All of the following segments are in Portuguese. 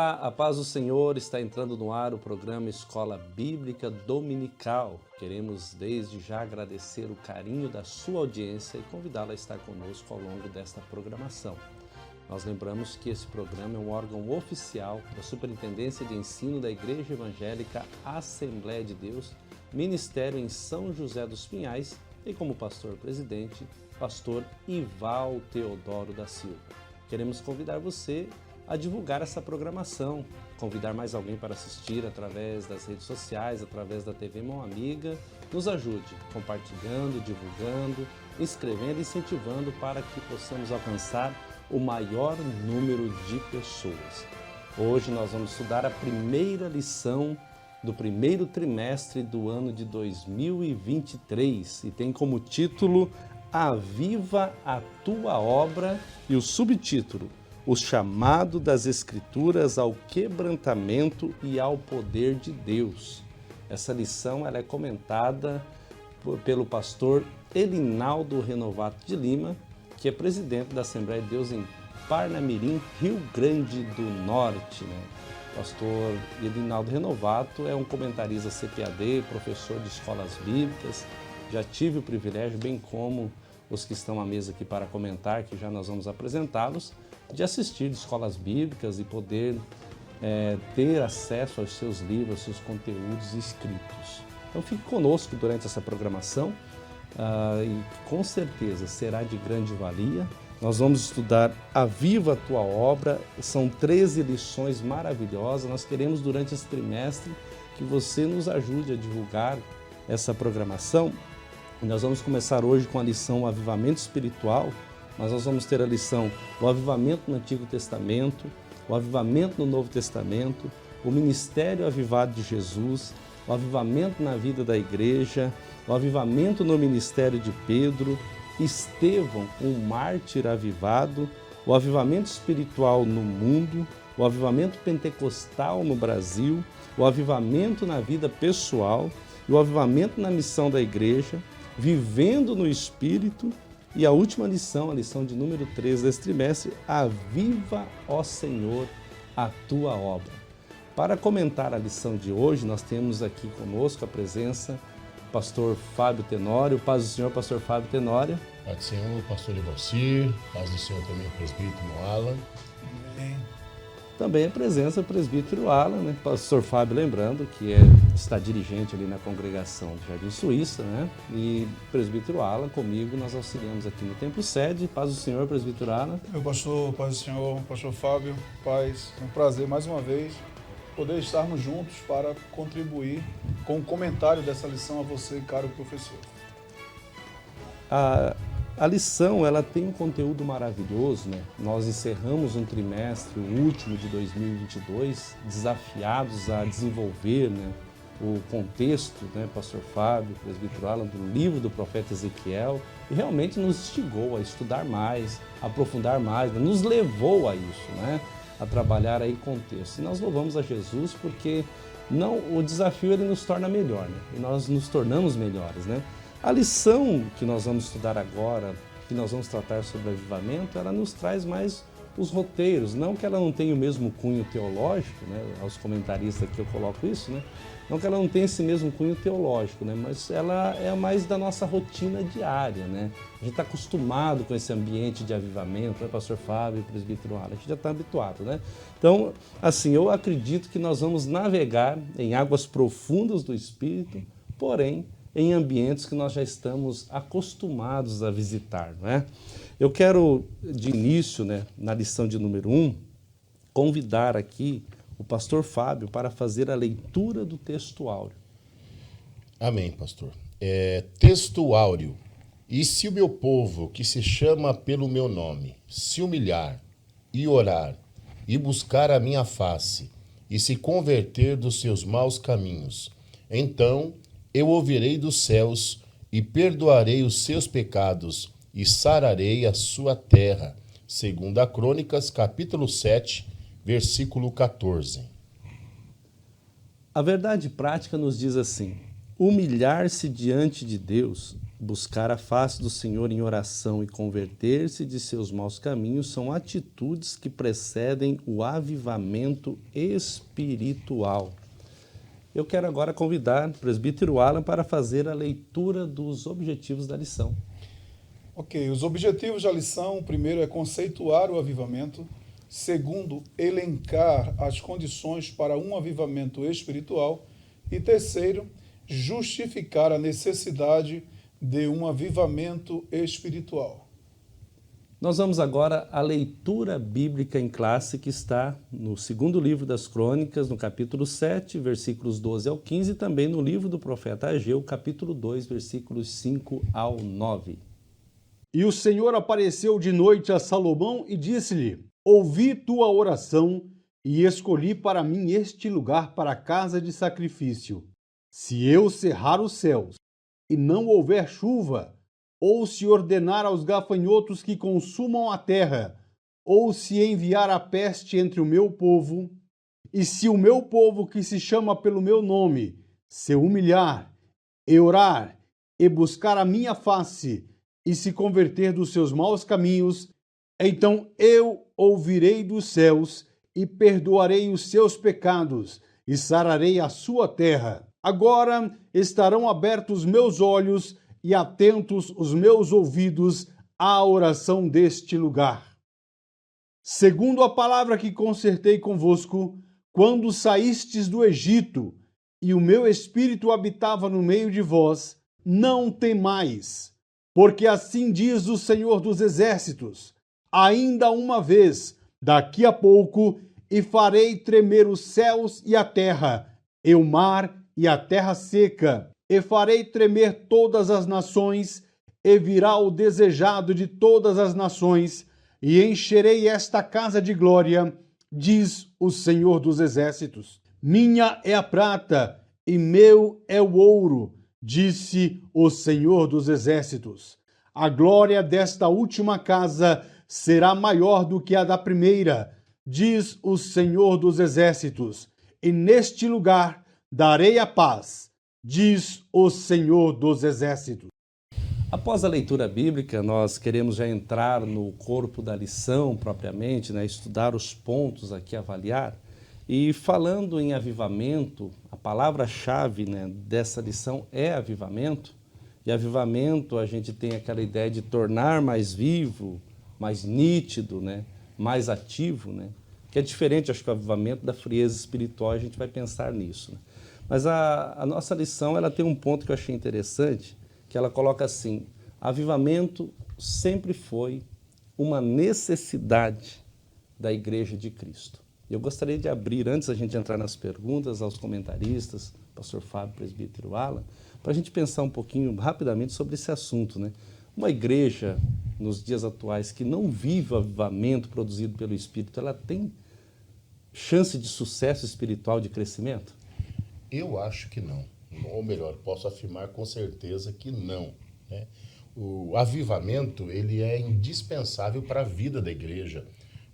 Olá, a paz do Senhor, está entrando no ar o programa Escola Bíblica Dominical. Queremos desde já agradecer o carinho da sua audiência e convidá-la a estar conosco ao longo desta programação. Nós lembramos que esse programa é um órgão oficial da Superintendência de Ensino da Igreja Evangélica Assembleia de Deus, Ministério em São José dos Pinhais e como pastor-presidente, pastor Ival Teodoro da Silva. Queremos convidar você a divulgar essa programação, convidar mais alguém para assistir através das redes sociais, através da TV Mão Amiga. Nos ajude compartilhando, divulgando, inscrevendo, incentivando para que possamos alcançar o maior número de pessoas. Hoje nós vamos estudar a primeira lição do primeiro trimestre do ano de 2023 e tem como título Aviva a Tua Obra e o subtítulo O chamado das Escrituras ao quebrantamento e ao poder de Deus. Essa lição ela é comentada pelo pastor Elinaldo Renovato de Lima, que é presidente da Assembleia de Deus em Parnamirim, Rio Grande do Norte. Pastor Elinaldo Renovato é um comentarista CPAD, professor de escolas bíblicas. Já tive o privilégio, bem como os que estão à mesa aqui para comentar, que já nós vamos apresentá-los, de assistir de escolas bíblicas e poder ter acesso aos seus livros, aos seus conteúdos escritos. Então fique conosco durante essa programação e com certeza será de grande valia. Nós vamos estudar Aviva a Tua Obra, são 13 lições maravilhosas. Nós queremos durante esse trimestre que você nos ajude a divulgar essa programação. Nós vamos começar hoje com a lição Avivamento Espiritual, mas nós vamos ter a lição o Avivamento no Antigo Testamento, o Avivamento no Novo Testamento, o Ministério Avivado de Jesus, o Avivamento na vida da igreja, o Avivamento no Ministério de Pedro, Estevão, um mártir avivado, o Avivamento Espiritual no mundo, o Avivamento Pentecostal no Brasil, o Avivamento na vida pessoal, o Avivamento na missão da igreja, Vivendo no Espírito e a última lição, a lição de número 13 desse trimestre, Aviva, ó Senhor, a Tua Obra. Para comentar a lição de hoje, nós temos aqui conosco a presença do pastor Fábio Tenório. Paz do Senhor, pastor Fábio Tenório. Paz do Senhor, pastor Ivalcir. Paz do Senhor também, o presbítero Alan. Amém. Também a presença do presbítero Alan, pastor Fábio, lembrando que está dirigente ali na congregação de Jardim Suíça, E presbítero Alan, comigo, nós auxiliamos aqui no Templo Sede. Paz do Senhor, presbítero Alan. Meu pastor, paz do Senhor, pastor Fábio, paz. É um prazer mais uma vez poder estarmos juntos para contribuir com o comentário dessa lição a você, caro professor. A lição ela tem um conteúdo maravilhoso, Nós encerramos um trimestre, o último de 2022, desafiados a desenvolver, o contexto, pastor Fábio, presbítero Alan, do livro do profeta Ezequiel, e realmente nos instigou a estudar mais, a aprofundar mais, nos levou a isso, a trabalhar aí contexto. E nós louvamos a Jesus porque o desafio ele nos torna melhor, e nós nos tornamos melhores, A lição que nós vamos estudar agora, que nós vamos tratar sobre avivamento, ela nos traz mais os roteiros, não que ela não tenha o mesmo cunho teológico, aos comentaristas aqui eu coloco isso, não que ela não tenha esse mesmo cunho teológico, mas ela é mais da nossa rotina diária, A gente está acostumado com esse ambiente de avivamento, pastor Fábio, presbítero Alan, a gente já está habituado, Então, assim, eu acredito que nós vamos navegar em águas profundas do Espírito, porém, em ambientes que nós já estamos acostumados a visitar, Eu quero, de início, na lição de número 1, convidar aqui o pastor Fábio para fazer a leitura do texto áureo. Amém, pastor. Texto áureo. E se o meu povo, que se chama pelo meu nome, se humilhar e orar e buscar a minha face e se converter dos seus maus caminhos, então eu ouvirei dos céus e perdoarei os seus pecados e sararei a sua terra. 2 Crônicas, capítulo 7, versículo 14. A verdade prática nos diz assim: humilhar-se diante de Deus Buscar a face do Senhor em oração e converter-se de seus maus caminhos são atitudes que precedem o avivamento espiritual. Eu quero agora convidar o presbítero Alan para fazer a leitura dos objetivos da lição. Ok, os objetivos da lição, o primeiro é conceituar o avivamento, segundo, elencar as condições para um avivamento espiritual e terceiro, justificar a necessidade de um avivamento espiritual. Nós vamos agora à leitura bíblica em classe que está no segundo livro das Crônicas, no capítulo 7, versículos 12 ao 15, e também no livro do profeta Ageu, capítulo 2, versículos 5 ao 9. E o Senhor apareceu de noite a Salomão e disse-lhe: Ouvi tua oração e escolhi para mim este lugar para a casa de sacrifício. Se eu cerrar os céus e não houver chuva, ou se ordenar aos gafanhotos que consumam a terra, ou se enviar a peste entre o meu povo, e se o meu povo que se chama pelo meu nome se humilhar, e orar, e buscar a minha face, e se converter dos seus maus caminhos, então eu ouvirei dos céus e perdoarei os seus pecados e sararei a sua terra. Agora estarão abertos meus olhos e atentos os meus ouvidos à oração deste lugar. Segundo a palavra que concertei convosco, quando saístes do Egito, e o meu espírito habitava no meio de vós, não temais, porque assim diz o Senhor dos Exércitos: ainda uma vez, daqui a pouco, e farei tremer os céus e a terra, e o mar e a terra seca, e farei tremer todas as nações, e virá o desejado de todas as nações, e encherei esta casa de glória, diz o Senhor dos Exércitos. Minha é a prata, e meu é o ouro, disse o Senhor dos Exércitos. A glória desta última casa será maior do que a da primeira, diz o Senhor dos Exércitos. E neste lugar darei a paz, diz o Senhor dos Exércitos. Após a leitura bíblica, nós queremos já entrar no corpo da lição propriamente, estudar os pontos aqui, avaliar. E falando em avivamento, a palavra-chave dessa lição é avivamento. E avivamento, a gente tem aquela ideia de tornar mais vivo, mais nítido, mais ativo, que é diferente, acho que o avivamento da frieza espiritual, a gente vai pensar nisso. Mas a nossa lição, ela tem um ponto que eu achei interessante, que ela coloca assim: avivamento sempre foi uma necessidade da Igreja de Cristo. Eu gostaria de abrir, antes da gente entrar nas perguntas, aos comentaristas, pastor Fábio, presbítero Alan, para a gente pensar um pouquinho rapidamente sobre esse assunto. Uma igreja, nos dias atuais, que não vive o avivamento produzido pelo Espírito, ela tem chance de sucesso espiritual, de crescimento? Eu acho que não. Ou melhor, posso afirmar com certeza que não. O avivamento, ele é indispensável para a vida da igreja.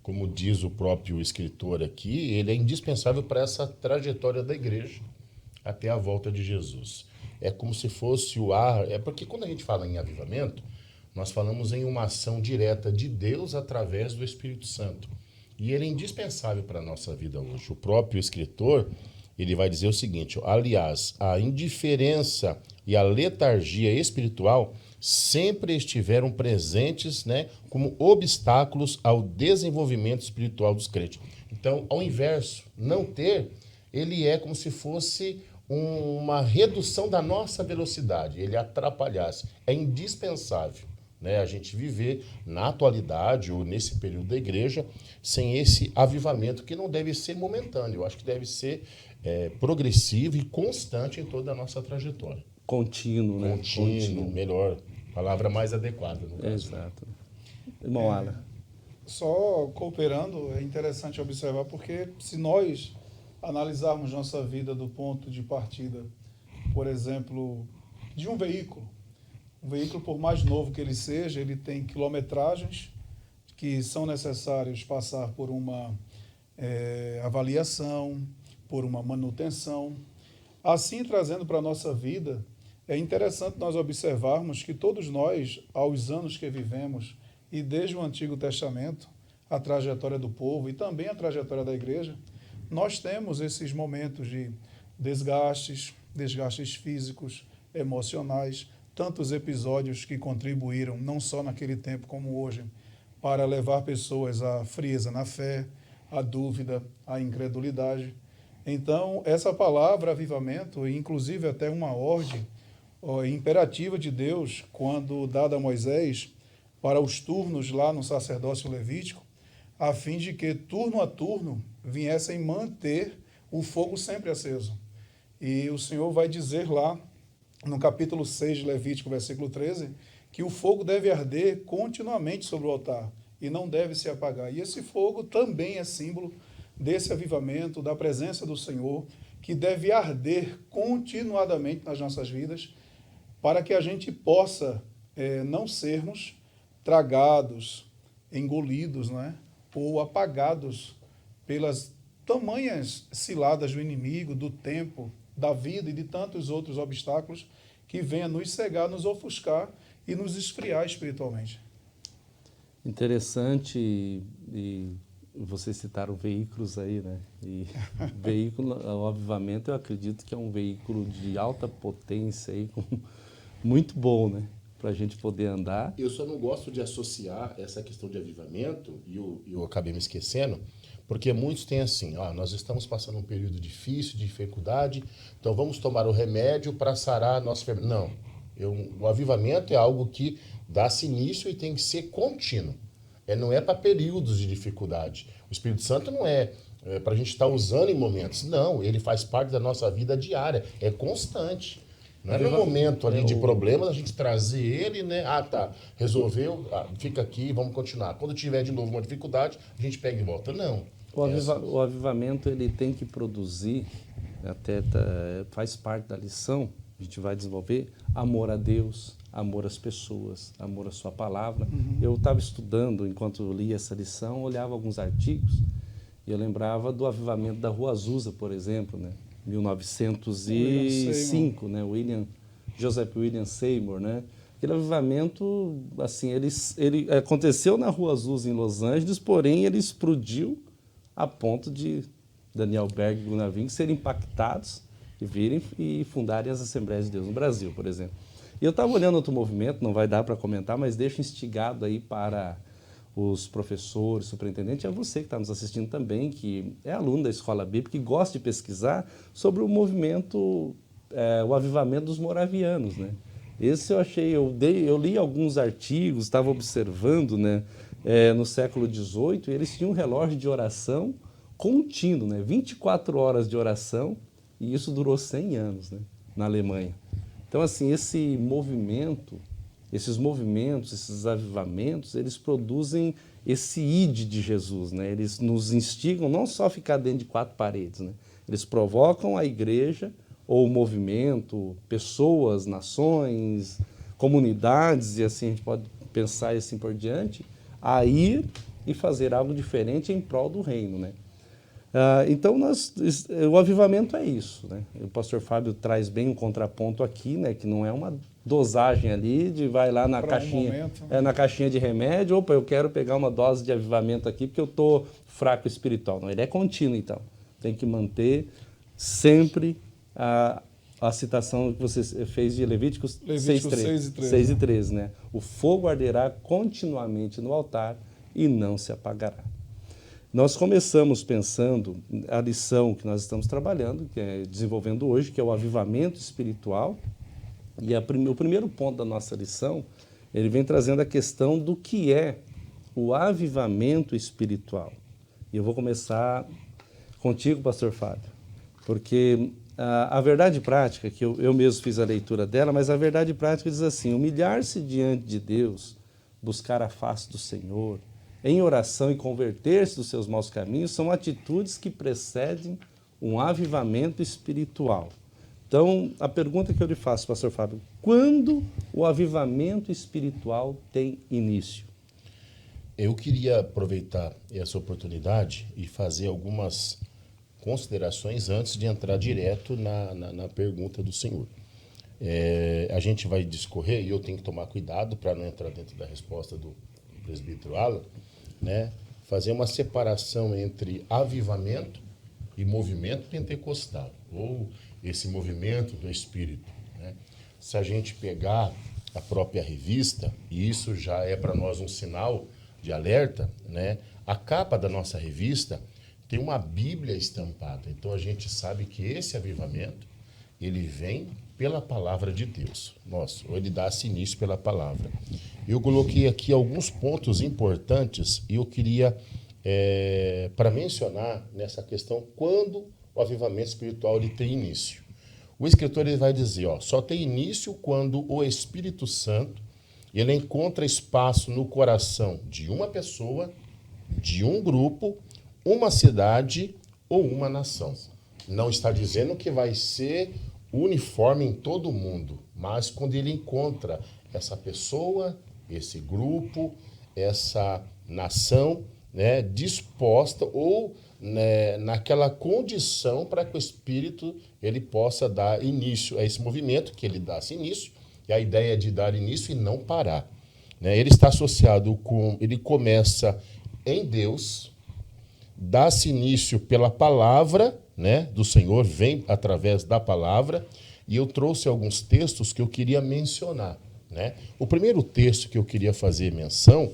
Como diz o próprio escritor aqui, ele é indispensável para essa trajetória da igreja até a volta de Jesus. É como se fosse o ar. É porque quando a gente fala em avivamento, nós falamos em uma ação direta de Deus através do Espírito Santo. E ele é indispensável para a nossa vida hoje. O próprio escritor, ele vai dizer o seguinte: aliás, a indiferença e a letargia espiritual sempre estiveram presentes, como obstáculos ao desenvolvimento espiritual dos crentes. Então, ao inverso, não ter, ele é como se fosse uma redução da nossa velocidade, ele atrapalhasse. É indispensável, a gente viver na atualidade ou nesse período da igreja sem esse avivamento, que não deve ser momentâneo, eu acho que deve ser progressivo e constante em toda a nossa trajetória. Contínuo, Contínuo, melhor, palavra mais adequada. No caso. Exato. Irmão Alan. Só cooperando, é interessante observar, porque se nós analisarmos nossa vida do ponto de partida, por exemplo, de um veículo, por mais novo que ele seja, ele tem quilometragens que são necessários passar por uma avaliação, por uma manutenção. Assim, trazendo para a nossa vida, É interessante nós observarmos que todos nós, aos anos que vivemos, e desde o Antigo Testamento, a trajetória do povo e também a trajetória da igreja, nós temos esses momentos de desgastes físicos, emocionais, tantos episódios que contribuíram, não só naquele tempo como hoje, para levar pessoas à frieza na fé, à dúvida, à incredulidade. Então, essa palavra avivamento, inclusive até uma ordem imperativa de Deus, quando dada a Moisés, para os turnos lá no sacerdócio levítico, a fim de que, turno a turno, viessem manter o fogo sempre aceso. E o Senhor vai dizer lá, no capítulo 6 de Levítico, versículo 13, que o fogo deve arder continuamente sobre o altar e não deve se apagar. E esse fogo também é símbolo desse avivamento, da presença do Senhor, que deve arder continuadamente nas nossas vidas, para que a gente possa não sermos tragados, engolidos, né, ou apagados pelas tamanhas ciladas do inimigo, do tempo, da vida e de tantos outros obstáculos que venham nos cegar, nos ofuscar e nos esfriar espiritualmente. Interessante, e vocês citaram veículos aí, né? E veículo, o avivamento, eu acredito que é um veículo de alta potência aí, muito bom, né? Para a gente poder andar. Eu só não gosto de associar essa questão de avivamento, e eu acabei me esquecendo, porque muitos têm assim, nós estamos passando um período difícil, de dificuldade, então vamos tomar o remédio para sarar a nossa enfermidade. Não, o avivamento é algo que dá-se início e tem que ser contínuo. Não é para períodos de dificuldade. O Espírito Santo não é para a gente estar usando em momentos. Não, ele faz parte da nossa vida diária, é constante. Não é no momento ali de problemas a gente trazer ele, né? Tá, resolveu, fica aqui, vamos continuar. Quando tiver de novo uma dificuldade, a gente pega e volta. Não. O avivamento ele tem que produzir, faz parte da lição, a gente vai desenvolver amor a Deus, amor às pessoas, amor à sua palavra. Uhum. Eu estava estudando, enquanto eu lia essa lição, olhava alguns artigos e eu lembrava do avivamento da Rua Azusa, por exemplo, né? 1905, né? Joseph William Seymour, né? Aquele avivamento, assim, ele aconteceu na Rua Azusa, em Los Angeles, porém ele explodiu a ponto de Daniel Berg e Gunnar Wing serem impactados e virem e fundarem as Assembleias de Deus no Brasil, por exemplo. E eu estava olhando outro movimento, não vai dar para comentar, mas deixo instigado aí para os professores, superintendentes, e a você que está nos assistindo também, que é aluno da Escola Bíblica, que gosta de pesquisar sobre o movimento, o avivamento dos moravianos, né? Esse eu achei, eu li alguns artigos, estava observando, né, no século XVIII, e eles tinham um relógio de oração contínuo, né, 24 horas de oração, e isso durou 100 anos, né, na Alemanha. Então, assim, esses movimentos, esses avivamentos, eles produzem esse id de Jesus, né? Eles nos instigam não só a ficar dentro de quatro paredes, né? Eles provocam a igreja ou o movimento, pessoas, nações, comunidades, e assim a gente pode pensar e assim por diante, a ir e fazer algo diferente em prol do reino, né? Então, o avivamento é isso, né? O pastor Fábio traz bem um contraponto aqui, né? Que não é uma dosagem ali de vai lá na caixinha, na caixinha de remédio, opa, eu quero pegar uma dose de avivamento aqui porque eu estou fraco espiritual. Não, ele é contínuo, então. Tem que manter sempre a citação que você fez de Levíticos 6 e 13, né? O fogo arderá continuamente no altar e não se apagará. Nós começamos pensando a lição que nós estamos trabalhando, que é desenvolvendo hoje, que é o avivamento espiritual. E o primeiro ponto da nossa lição, ele vem trazendo a questão do que é o avivamento espiritual. E eu vou começar contigo, pastor Fábio, porque a verdade prática, que eu mesmo fiz a leitura dela, mas a verdade prática diz assim: humilhar-se diante de Deus, buscar a face do Senhor, em oração e converter-se dos seus maus caminhos, são atitudes que precedem um avivamento espiritual. Então, a pergunta que eu lhe faço, pastor Fábio, quando o avivamento espiritual tem início? Eu queria aproveitar essa oportunidade e fazer algumas considerações antes de entrar direto na pergunta do senhor. A gente vai discorrer, e eu tenho que tomar cuidado para não entrar dentro da resposta do presbítero Alan, né? Fazer uma separação entre avivamento e movimento pentecostal, ou esse movimento do Espírito, né? Se a gente pegar a própria revista, e isso já é para nós um sinal de alerta, né? A capa da nossa revista tem uma Bíblia estampada, então a gente sabe que esse avivamento, ele vem pela palavra de Deus. Nossa, ou ele dá-se início pela palavra. Eu coloquei aqui alguns pontos importantes e eu queria, para mencionar nessa questão, quando o avivamento espiritual ele tem início. O escritor ele vai dizer, só tem início quando o Espírito Santo ele encontra espaço no coração de uma pessoa, de um grupo, uma cidade ou uma nação. Não está dizendo que vai ser uniforme em todo o mundo, mas quando ele encontra essa pessoa, esse grupo, essa nação, né, disposta ou, né, naquela condição para que o Espírito ele possa dar início a esse movimento, que ele dá-se início, e a ideia é de dar início e não parar. Né? Ele está associado com, ele começa em Deus, dá-se início pela palavra, né, do Senhor, vem através da palavra, e eu trouxe alguns textos que eu queria mencionar. Né? O primeiro texto que eu queria fazer menção,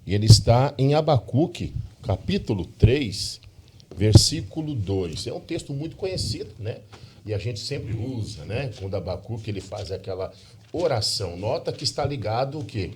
ele está em Abacuque, capítulo 3, versículo 2. É um texto muito conhecido, né? E a gente sempre usa, né? Quando Abacuque ele faz aquela oração. Nota que está ligado o quê?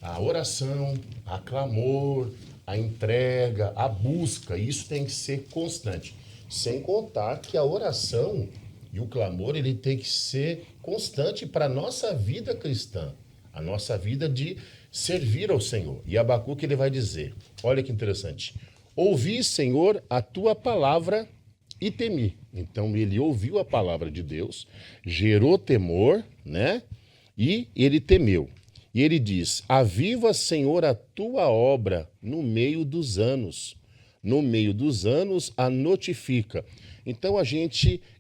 A oração, a clamor, a entrega, a busca. Isso tem que ser constante. Sem contar que a oração e o clamor ele tem que ser constante para a nossa vida cristã, a nossa vida de servir ao Senhor. E Abacuque ele vai dizer, olha que interessante, ouvi, Senhor, a tua palavra e temi. Então ele ouviu a palavra de Deus, gerou temor, né? E ele temeu. E ele diz, aviva, Senhor, a tua obra no meio dos anos. No meio dos anos a notifica. Então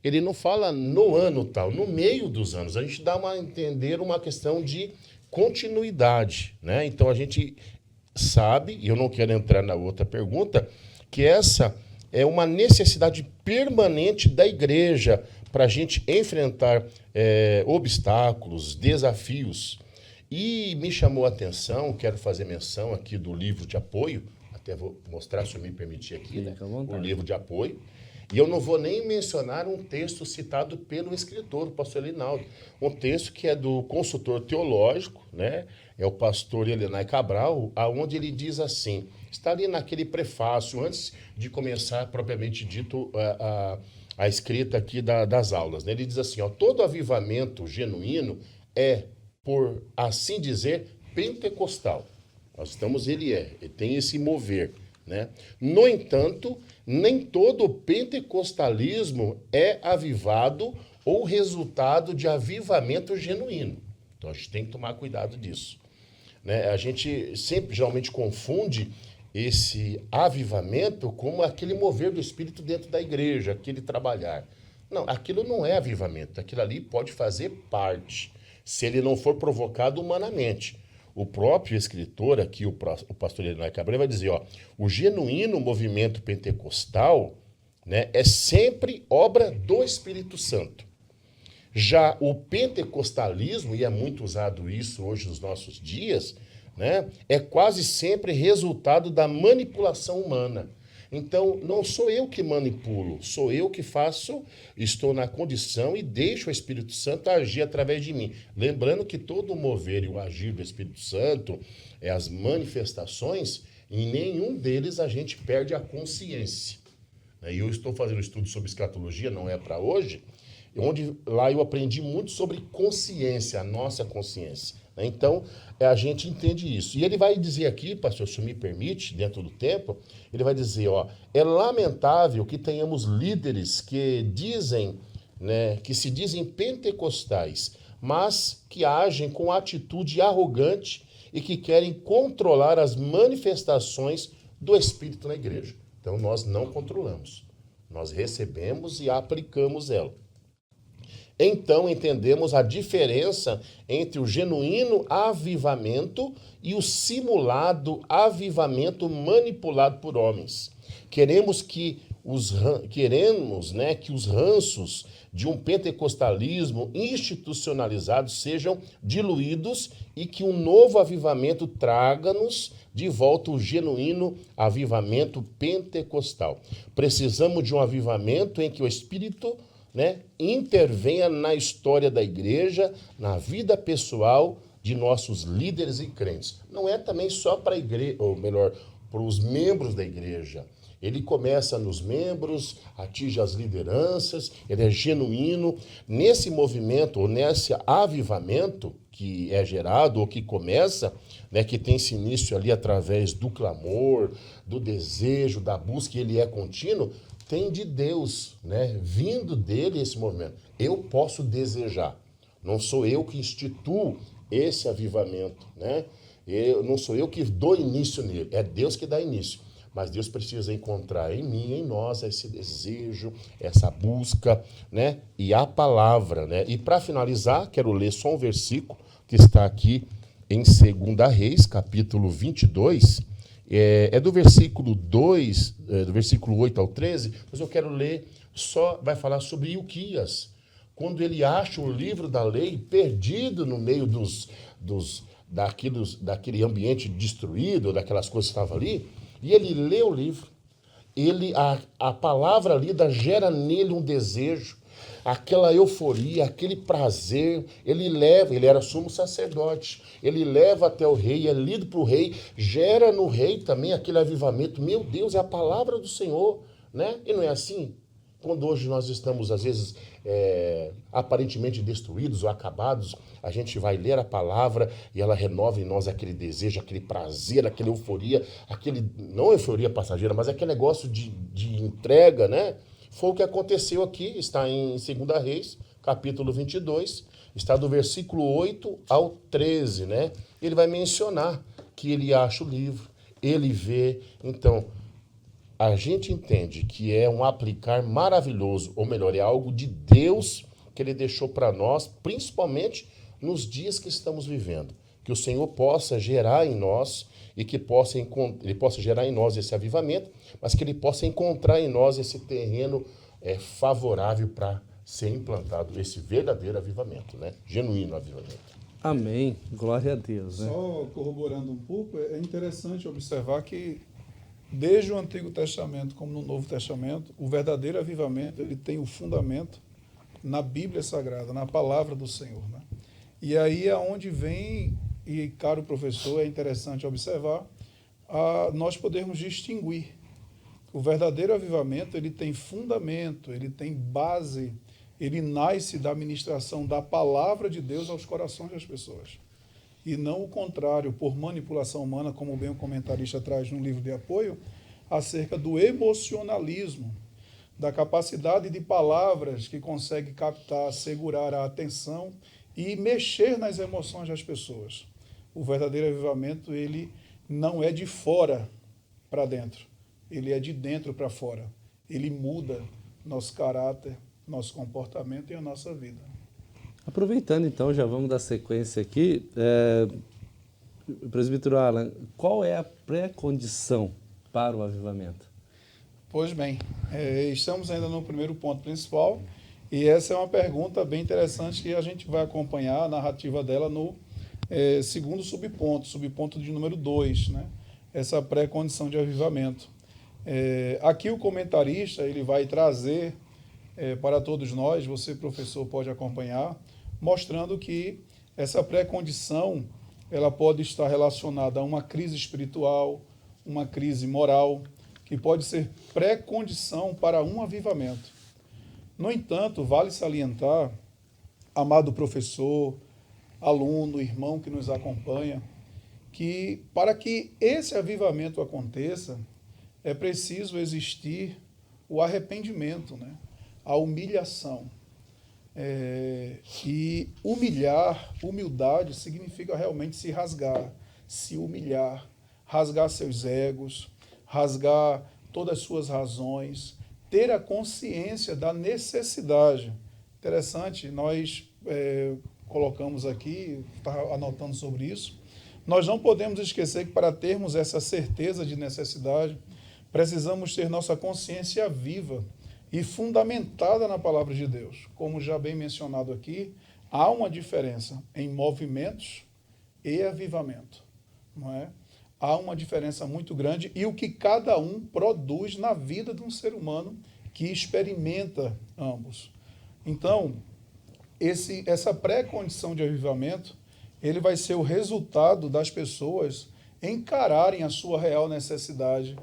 ele não fala no ano tal, no meio dos anos. A gente dá a entender uma questão de continuidade, né? Então a gente sabe, e eu não quero entrar na outra pergunta, que essa é uma necessidade permanente da igreja para a gente enfrentar obstáculos, desafios. E me chamou a atenção, quero fazer menção aqui do livro de apoio, até vou mostrar, se eu me permitir aqui, né? O livro de apoio. E eu não vou nem mencionar um texto citado pelo escritor, o pastor Elinaldo. Um texto que é do consultor teológico, né? É o pastor Elenay Cabral, aonde ele diz assim, está ali naquele prefácio, antes de começar propriamente dito a escrita aqui das aulas. Né? Ele diz assim, todo avivamento genuíno é, por assim dizer, pentecostal. Ele tem esse mover. Né? No entanto, nem todo pentecostalismo é avivado ou resultado de avivamento genuíno. Então a gente tem que tomar cuidado disso. Né? A gente sempre geralmente confunde esse avivamento com aquele mover do Espírito dentro da igreja, aquele trabalhar. Não, aquilo não é avivamento, aquilo ali pode fazer parte, se ele não for provocado humanamente. O próprio escritor aqui, o pastor Elinay Cabral, vai dizer, o genuíno movimento pentecostal, né, é sempre obra do Espírito Santo. Já o pentecostalismo, e é muito usado isso hoje nos nossos dias, né, é quase sempre resultado da manipulação humana. Então, não sou eu que manipulo, sou eu que faço, estou na condição e deixo o Espírito Santo agir através de mim. Lembrando que todo o mover e o agir do Espírito Santo, as manifestações, em nenhum deles a gente perde a consciência. E eu estou fazendo estudo sobre escatologia, não é para hoje, onde lá eu aprendi muito sobre consciência, a nossa consciência. Então, a gente entende isso. E ele vai dizer aqui, pastor, se me permite, dentro do tempo, ele vai dizer, é lamentável que tenhamos líderes que dizem, né, que se dizem pentecostais, mas que agem com atitude arrogante e que querem controlar as manifestações do Espírito na igreja. Então, nós não controlamos. Nós recebemos e aplicamos ela. então entendemos a diferença entre o genuíno avivamento e o simulado avivamento manipulado por homens. Queremos que os ranços de um pentecostalismo institucionalizado sejam diluídos e que um novo avivamento traga-nos de volta o genuíno avivamento pentecostal. Precisamos de um avivamento em que o Espírito intervenha na história da igreja, na vida pessoal de nossos líderes e crentes. Não é também só para a igreja, ou melhor, para os membros da igreja. Ele começa nos membros, atinge as lideranças, ele é genuíno. Nesse movimento, ou nesse avivamento que é gerado, ou que começa, que tem esse início ali através do clamor, do desejo, da busca, e ele é contínuo, tem de Deus, vindo dele esse movimento. Eu posso desejar, não sou eu que instituo esse avivamento, não sou eu que dou início nele, é Deus que dá início. Mas Deus precisa encontrar em mim, em nós, esse desejo, essa busca, e a palavra. E para finalizar, quero ler só um versículo que está aqui em 2 Reis, capítulo 22, é do versículo 2, do versículo 8 ao 13, mas eu quero ler, vai falar sobre Ilquias, quando ele acha o livro da lei perdido no meio daquele ambiente destruído, daquelas coisas que estavam ali, e ele lê o livro, a palavra lida gera nele um desejo, aquela euforia, aquele prazer, ele era sumo sacerdote, ele leva até o rei, é lido para o rei, gera no rei também aquele avivamento. Meu Deus, é a palavra do Senhor, E não é assim? Quando hoje nós estamos, às vezes, aparentemente destruídos ou acabados, a gente vai ler a palavra e ela renova em nós aquele desejo, aquele prazer, aquela euforia, não euforia passageira, mas aquele negócio de entrega, Foi o que aconteceu aqui, está em 2 Reis, capítulo 22, está do versículo 8 ao 13, Ele vai mencionar que ele acha o livro, ele vê, então a gente entende que é um aplicar maravilhoso, ou melhor, é algo de Deus que ele deixou para nós, principalmente nos dias que estamos vivendo. Que o Senhor possa gerar em nós e que ele possa gerar em nós esse avivamento, mas que ele possa encontrar em nós esse terreno favorável para ser implantado esse verdadeiro avivamento, Genuíno avivamento. Amém. Glória a Deus. Só corroborando um pouco, é interessante observar que desde o Antigo Testamento como no Novo Testamento, o verdadeiro avivamento ele tem o fundamento na Bíblia Sagrada, na palavra do Senhor. E aí é onde vem, e caro professor, é interessante observar, nós podemos distinguir. O verdadeiro avivamento ele tem fundamento, ele tem base, ele nasce da ministração da palavra de Deus aos corações das pessoas. E não o contrário, por manipulação humana, como bem o comentarista traz no livro de apoio, acerca do emocionalismo, da capacidade de palavras que consegue captar, segurar a atenção e mexer nas emoções das pessoas. O verdadeiro avivamento, ele não é de fora para dentro, ele é de dentro para fora. Ele muda nosso caráter, nosso comportamento e a nossa vida. Aproveitando, então, já vamos dar sequência aqui. Presbítero Alan, qual é a pré-condição para o avivamento? Pois bem, estamos ainda no primeiro ponto principal, e essa é uma pergunta bem interessante que a gente vai acompanhar a narrativa dela no segundo subponto de número 2, essa pré-condição de avivamento. Aqui o comentarista ele vai trazer para todos nós, você professor pode acompanhar, mostrando que essa pré-condição ela pode estar relacionada a uma crise espiritual, uma crise moral, que pode ser pré-condição para um avivamento. No entanto, vale salientar, amado professor, aluno, irmão que nos acompanha, que para que esse avivamento aconteça, é preciso existir o arrependimento, a humilhação. E humildade significa realmente se rasgar, se humilhar, rasgar seus egos, rasgar todas as suas razões, ter a consciência da necessidade, Interessante, nós colocamos aqui, está anotando sobre isso, nós não podemos esquecer que para termos essa certeza de necessidade, precisamos ter nossa consciência viva e fundamentada na palavra de Deus. Como já bem mencionado aqui, há uma diferença em movimentos e avivamento, não é? Há uma diferença muito grande e o que cada um produz na vida de um ser humano que experimenta ambos. Então, essa pré-condição de avivamento, ele vai ser o resultado das pessoas encararem a sua real necessidade,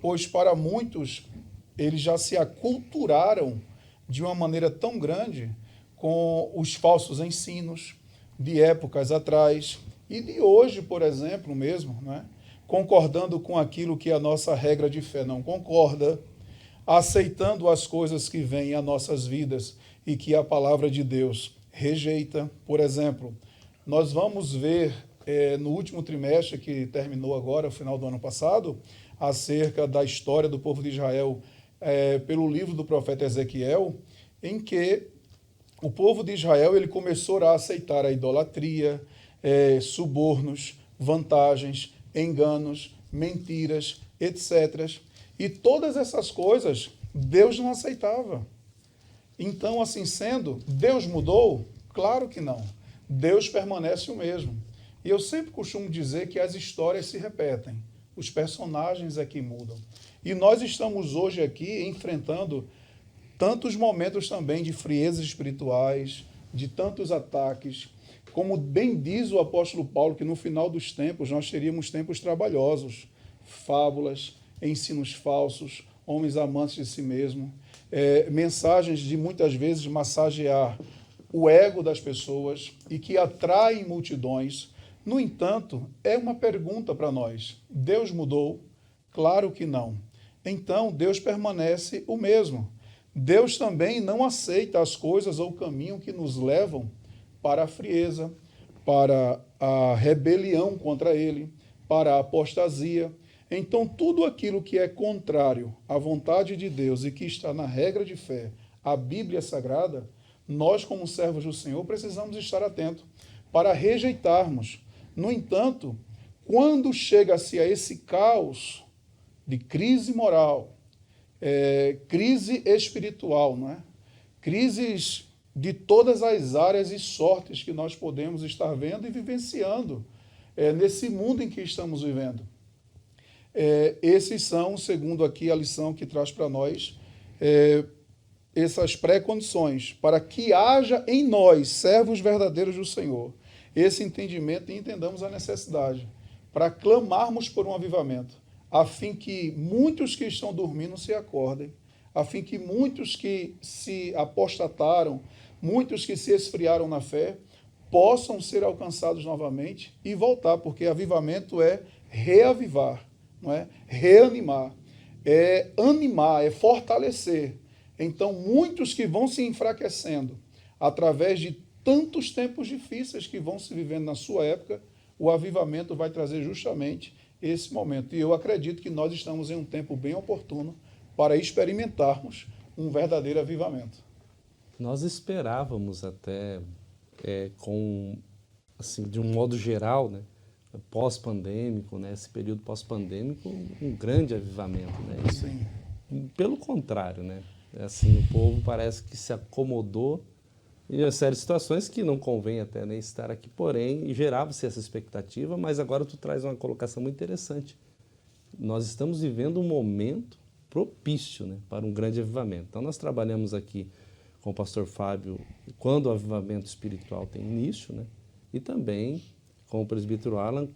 pois para muitos eles já se aculturaram de uma maneira tão grande com os falsos ensinos de épocas atrás e de hoje, por exemplo, mesmo, né? Concordando com aquilo que a nossa regra de fé não concorda, aceitando as coisas que vêm às nossas vidas e que a palavra de Deus rejeita. Por exemplo, nós vamos ver no último trimestre que terminou agora, no final do ano passado, acerca da história do povo de Israel pelo livro do profeta Ezequiel, em que o povo de Israel ele começou a aceitar a idolatria, subornos, vantagens, enganos, mentiras, etc. E todas essas coisas Deus não aceitava. Então, assim sendo, Deus mudou? Claro que não. Deus permanece o mesmo. E eu sempre costumo dizer que as histórias se repetem. Os personagens é que mudam. E nós estamos hoje aqui enfrentando tantos momentos também de friezas espirituais, de tantos ataques. Como bem diz o apóstolo Paulo, que no final dos tempos nós teríamos tempos trabalhosos, fábulas, ensinos falsos, homens amantes de si mesmo, mensagens de muitas vezes massagear o ego das pessoas e que atraem multidões. No entanto, é uma pergunta para nós. Deus mudou? Claro que não. Então, Deus permanece o mesmo. Deus também não aceita as coisas ou o caminho que nos levam para a frieza, para a rebelião contra Ele, para a apostasia. Então, tudo aquilo que é contrário à vontade de Deus e que está na regra de fé, a Bíblia Sagrada, nós, como servos do Senhor, precisamos estar atentos para rejeitarmos. No entanto, quando chega-se a esse caos de crise moral, crise espiritual, não é? Crises de todas as áreas e sortes que nós podemos estar vendo e vivenciando nesse mundo em que estamos vivendo. Esses são, segundo aqui a lição que traz para nós, essas pré-condições para que haja em nós, servos verdadeiros do Senhor, esse entendimento e entendamos a necessidade para clamarmos por um avivamento, a fim que muitos que estão dormindo se acordem, a fim que muitos que se apostataram, muitos que se esfriaram na fé, possam ser alcançados novamente e voltar, porque avivamento é reavivar, não é? Reanimar, é animar, é fortalecer. Então, muitos que vão se enfraquecendo através de tantos tempos difíceis que vão se vivendo na sua época, o avivamento vai trazer justamente esse momento. E eu acredito que nós estamos em um tempo bem oportuno para experimentarmos um verdadeiro avivamento. Nós esperávamos até, assim, de um modo geral, né, pós-pandêmico, né, esse período pós-pandêmico, um grande avivamento, né? Sim. Pelo contrário, né? Assim, o povo parece que se acomodou em uma série de situações que não convém até nem estar aqui, porém, gerava-se essa expectativa, mas agora tu traz uma colocação muito interessante. Nós estamos vivendo um momento propício, né, para um grande avivamento. Então, nós trabalhamos aqui com o pastor Fábio quando o avivamento espiritual tem início, né, e também com o presbítero Alan,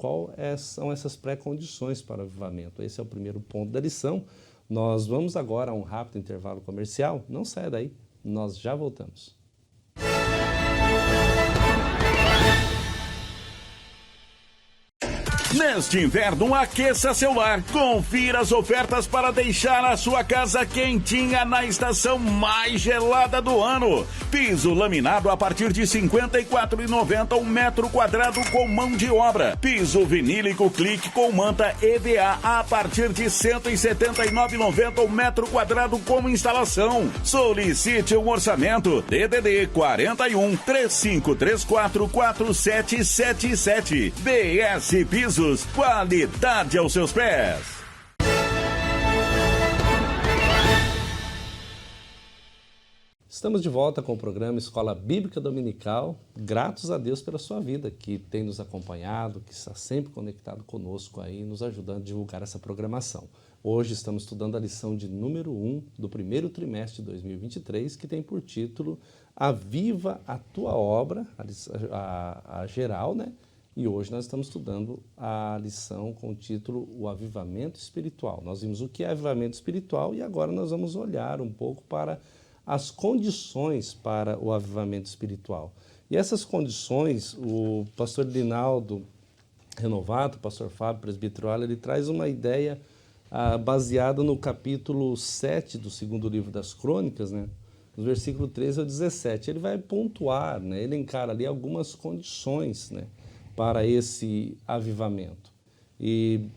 são essas pré-condições para o avivamento. Esse é o primeiro ponto da lição. Nós vamos agora a um rápido intervalo comercial. Não saia daí, nós já voltamos. Neste inverno, aqueça seu lar. Confira as ofertas para deixar a sua casa quentinha na estação mais gelada do ano. Piso laminado a partir de R$ 54,90 um metro quadrado com mão de obra. Piso vinílico Clique com manta EVA a partir de R$ 179,90 um metro quadrado com instalação. Solicite um orçamento. DDD 41 3534 4777. BS Pisos, qualidade aos seus pés. Estamos de volta com o programa Escola Bíblica Dominical. Gratos a Deus pela sua vida, que tem nos acompanhado, que está sempre conectado conosco aí, nos ajudando a divulgar essa programação. Hoje estamos estudando a lição de número 1 do primeiro trimestre de 2023, que tem por título Aviva a Tua Obra, a geral, né? E hoje nós estamos estudando a lição com o título O Avivamento Espiritual. Nós vimos o que é avivamento espiritual e agora nós vamos olhar um pouco para as condições para o avivamento espiritual. E essas condições, o pastor Linaldo Renovato, o pastor Fábio Presbítero Ala, ele traz uma ideia baseada no capítulo 7 do segundo livro das Crônicas, né? No versículo 13 ao 17. Ele vai pontuar, né? Ele encara ali algumas condições, né, para esse avivamento. E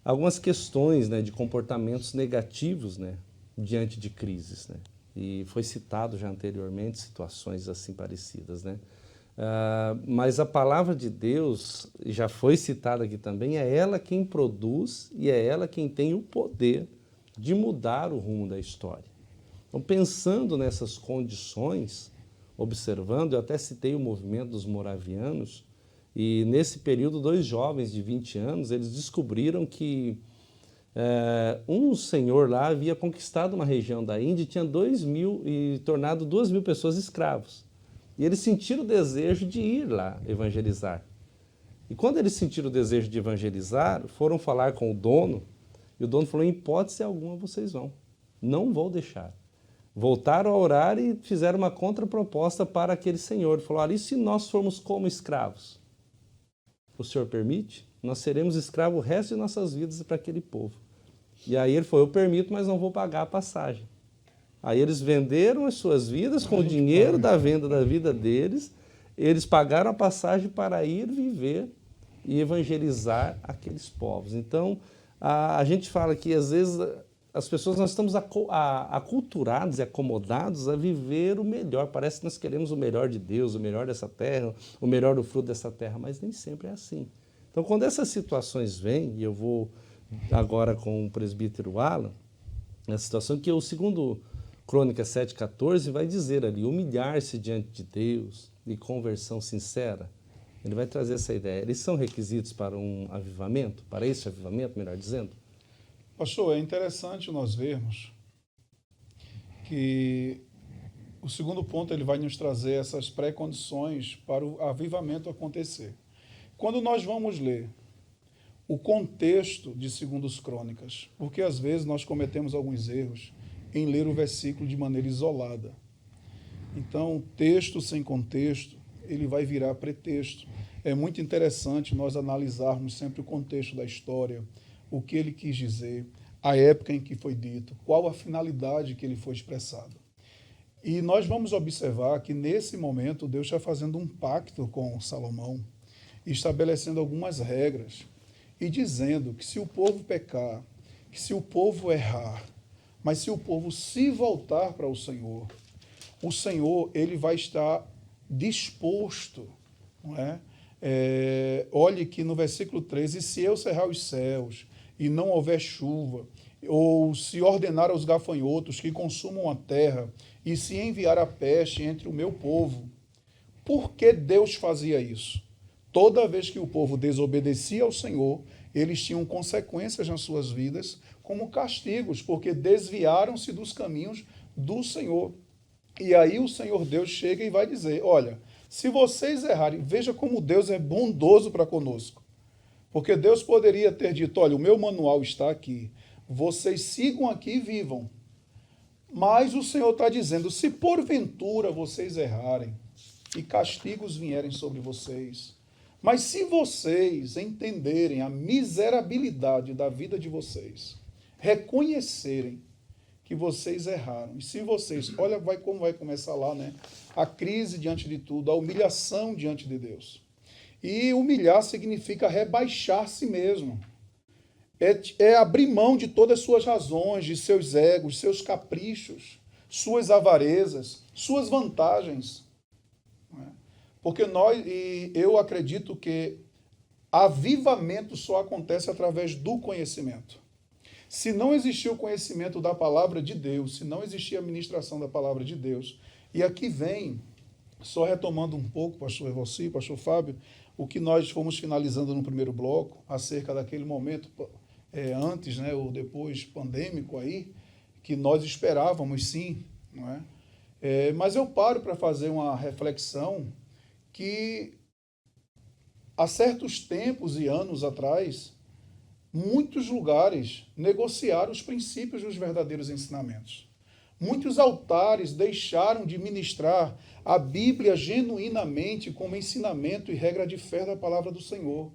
algumas questões, né, de comportamentos negativos, né, diante de crises, né? E foi citado já anteriormente situações assim parecidas, né? Mas a palavra de Deus, já foi citada aqui também, é ela quem produz e é ela quem tem o poder de mudar o rumo da história. Então, pensando nessas condições, observando, eu até citei o movimento dos moravianos, e nesse período 2 jovens de 20 anos, eles descobriram que um senhor lá havia conquistado uma região da Índia e tinha 2.000 e tornado 2.000 pessoas escravos. E eles sentiram o desejo de ir lá evangelizar. E quando eles sentiram o desejo de evangelizar, foram falar com o dono, e o dono falou, em hipótese alguma vocês vão, não vou deixar. Voltaram a orar e fizeram uma contraproposta para aquele senhor. Ele falou, e se nós formos como escravos? O senhor permite? Nós seremos escravos o resto de nossas vidas para aquele povo. E aí ele falou, eu permito, mas não vou pagar a passagem. Aí eles venderam as suas vidas com o dinheiro da venda da vida deles, eles pagaram a passagem para ir viver e evangelizar aqueles povos. Então, a gente fala que às vezes as pessoas, nós estamos aculturados e acomodados a viver o melhor. Parece que nós queremos o melhor de Deus, o melhor dessa terra, o melhor do fruto dessa terra, mas nem sempre é assim. Então, quando essas situações vêm, e eu vou agora com o presbítero Alan, na situação que o segundo Crônicas 7,14 vai dizer ali, humilhar-se diante de Deus e conversão sincera. Ele vai trazer essa ideia. Eles são requisitos para um avivamento, para esse avivamento, melhor dizendo? Pastor, é interessante nós vermos que o segundo ponto ele vai nos trazer essas pré-condições para o avivamento acontecer. Quando nós vamos ler o contexto de 2 Crônicas, porque às vezes nós cometemos alguns erros em ler o versículo de maneira isolada. Então, texto sem contexto, ele vai virar pretexto. É muito interessante nós analisarmos sempre o contexto da história, o que ele quis dizer, a época em que foi dito, qual a finalidade que ele foi expressado. E nós vamos observar que nesse momento Deus está fazendo um pacto com Salomão, estabelecendo algumas regras e dizendo que se o povo pecar, que se o povo errar, mas se o povo se voltar para o Senhor ele vai estar disposto, não é? Olhe que no versículo 13, se eu cerrar os céus e não houver chuva, ou se ordenar aos gafanhotos que consumam a terra, e se enviar a peste entre o meu povo. Por que Deus fazia isso? Toda vez que o povo desobedecia ao Senhor, eles tinham consequências nas suas vidas, como castigos, porque desviaram-se dos caminhos do Senhor. E aí o Senhor Deus chega e vai dizer, olha, se vocês errarem, veja como Deus é bondoso para conosco. Porque Deus poderia ter dito, olha, o meu manual está aqui, vocês sigam aqui e vivam. Mas o Senhor está dizendo, se porventura vocês errarem e castigos vierem sobre vocês, mas se vocês entenderem a miserabilidade da vida de vocês, reconhecerem que vocês erraram. E se vocês, olha como vai começar lá, né? A crise diante de tudo, a humilhação diante de Deus. E humilhar significa rebaixar si mesmo. É abrir mão de todas as suas razões, de seus egos, seus caprichos, suas avarezas, suas vantagens. Porque eu acredito que avivamento só acontece através do conhecimento. Se não existir o conhecimento da palavra de Deus, se não existir a ministração da palavra de Deus, e aqui vem, só retomando um pouco, pastor Evalci, pastor Fábio, o que nós fomos finalizando no primeiro bloco, acerca daquele momento antes, né, ou depois pandêmico aí, que nós esperávamos sim, não é? Mas eu paro para fazer uma reflexão que há certos tempos e anos atrás, muitos lugares negociaram os princípios dos verdadeiros ensinamentos. Muitos altares deixaram de ministrar a Bíblia genuinamente como ensinamento e regra de fé da palavra do Senhor.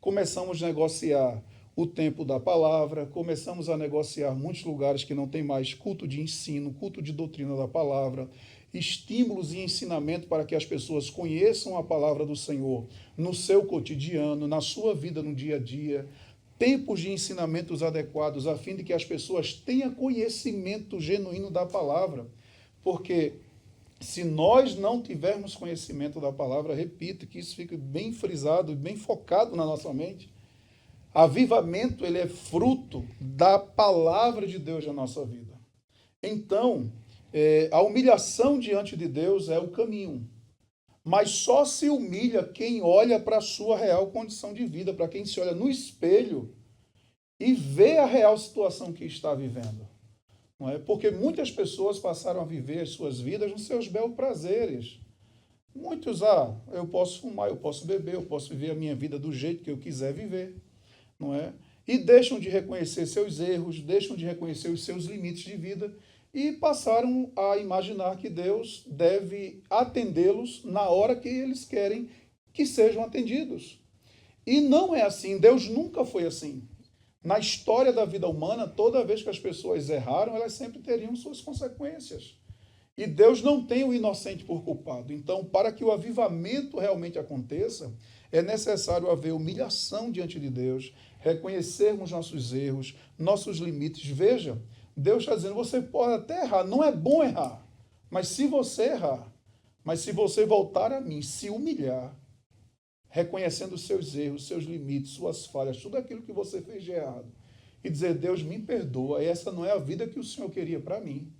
Começamos a negociar o tempo da palavra, começamos a negociar muitos lugares que não tem mais culto de ensino, culto de doutrina da palavra, estímulos e ensinamento para que as pessoas conheçam a palavra do Senhor no seu cotidiano, na sua vida no dia a dia, tempos de ensinamentos adequados a fim de que as pessoas tenham conhecimento genuíno da palavra, porque se nós não tivermos conhecimento da palavra, repito, que isso fique bem frisado e bem focado na nossa mente, avivamento ele é fruto da palavra de Deus na nossa vida. Então, a humilhação diante de Deus é o caminho. Mas só se humilha quem olha para a sua real condição de vida, para quem se olha no espelho e vê a real situação que está vivendo. Não é? Porque muitas pessoas passaram a viver as suas vidas nos seus belos prazeres. Muitos, eu posso fumar, eu posso beber, eu posso viver a minha vida do jeito que eu quiser viver. Não é? E deixam de reconhecer seus erros, deixam de reconhecer os seus limites de vida e passaram a imaginar que Deus deve atendê-los na hora que eles querem que sejam atendidos. E não é assim, Deus nunca foi assim. Na história da vida humana, toda vez que as pessoas erraram, elas sempre teriam suas consequências. E Deus não tem o inocente por culpado. Então, para que o avivamento realmente aconteça, é necessário haver humilhação diante de Deus, reconhecermos nossos erros, nossos limites. Veja, Deus está dizendo, você pode até errar, não é bom errar, mas se você errar, mas se você voltar a mim, se humilhar, reconhecendo os seus erros, seus limites, suas falhas, tudo aquilo que você fez de errado, e dizer, Deus me perdoa, essa não é a vida que o Senhor queria para mim.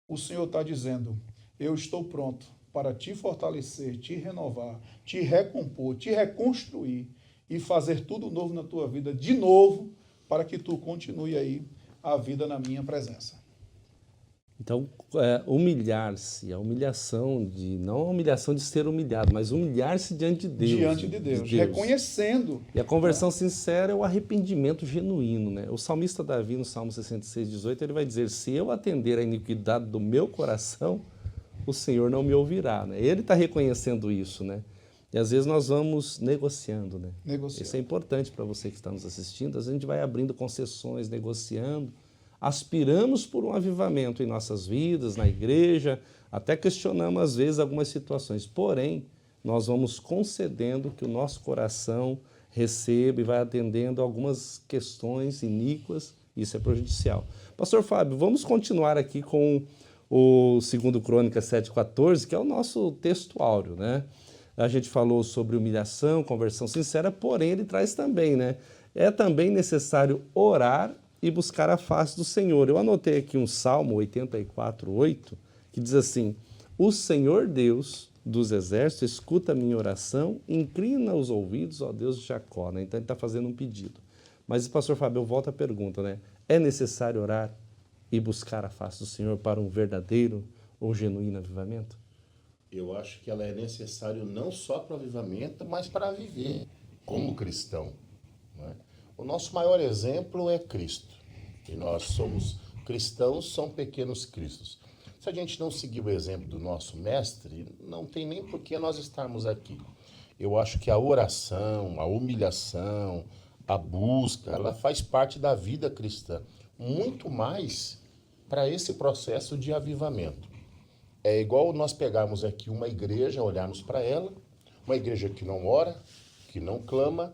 O Senhor está dizendo, eu estou pronto para te fortalecer, te renovar, te recompor, te reconstruir e fazer tudo novo na tua vida, de novo, para que tu continue aí a vida na minha presença. Então, humilhar-se, a humilhação não a humilhação de ser humilhado, mas humilhar-se diante de Deus. Diante de Deus, reconhecendo. E a conversão sincera é o arrependimento genuíno, né? O salmista Davi, no Salmo 66, 18, ele vai dizer, se eu atender a iniquidade do meu coração, o Senhor não me ouvirá, né? Ele está reconhecendo isso, né? E às vezes nós vamos negociando, né? Isso é importante para você que está nos assistindo. Às vezes a gente vai abrindo concessões, negociando, aspiramos por um avivamento em nossas vidas, na igreja, até questionamos às vezes algumas situações. Porém, nós vamos concedendo que o nosso coração receba e vai atendendo algumas questões iníquas. Isso é prejudicial. Pastor Fábio, vamos continuar aqui com o 2 Crônicas 7,14, que é o nosso texto áureo, né? A gente falou sobre humilhação, conversão sincera, porém ele traz também, né? É também necessário orar e buscar a face do Senhor. Eu anotei aqui um Salmo 84:8, que diz assim, o Senhor Deus dos exércitos escuta a minha oração, inclina os ouvidos, ó Deus de Jacó, né? Então ele está fazendo um pedido. Mas, pastor Fábio, eu volto à pergunta, né? É necessário orar e buscar a face do Senhor para um verdadeiro ou genuíno avivamento? Eu acho que ela é necessária não só para o avivamento, mas para viver como cristão. Não é? O nosso maior exemplo é Cristo. E nós somos cristãos, são pequenos cristos. Se a gente não seguir o exemplo do nosso mestre, não tem nem por que nós estarmos aqui. Eu acho que a oração, a humilhação, a busca, ela faz parte da vida cristã. Muito mais para esse processo de avivamento. É igual nós pegarmos aqui uma igreja, olharmos para ela, uma igreja que não ora, que não clama,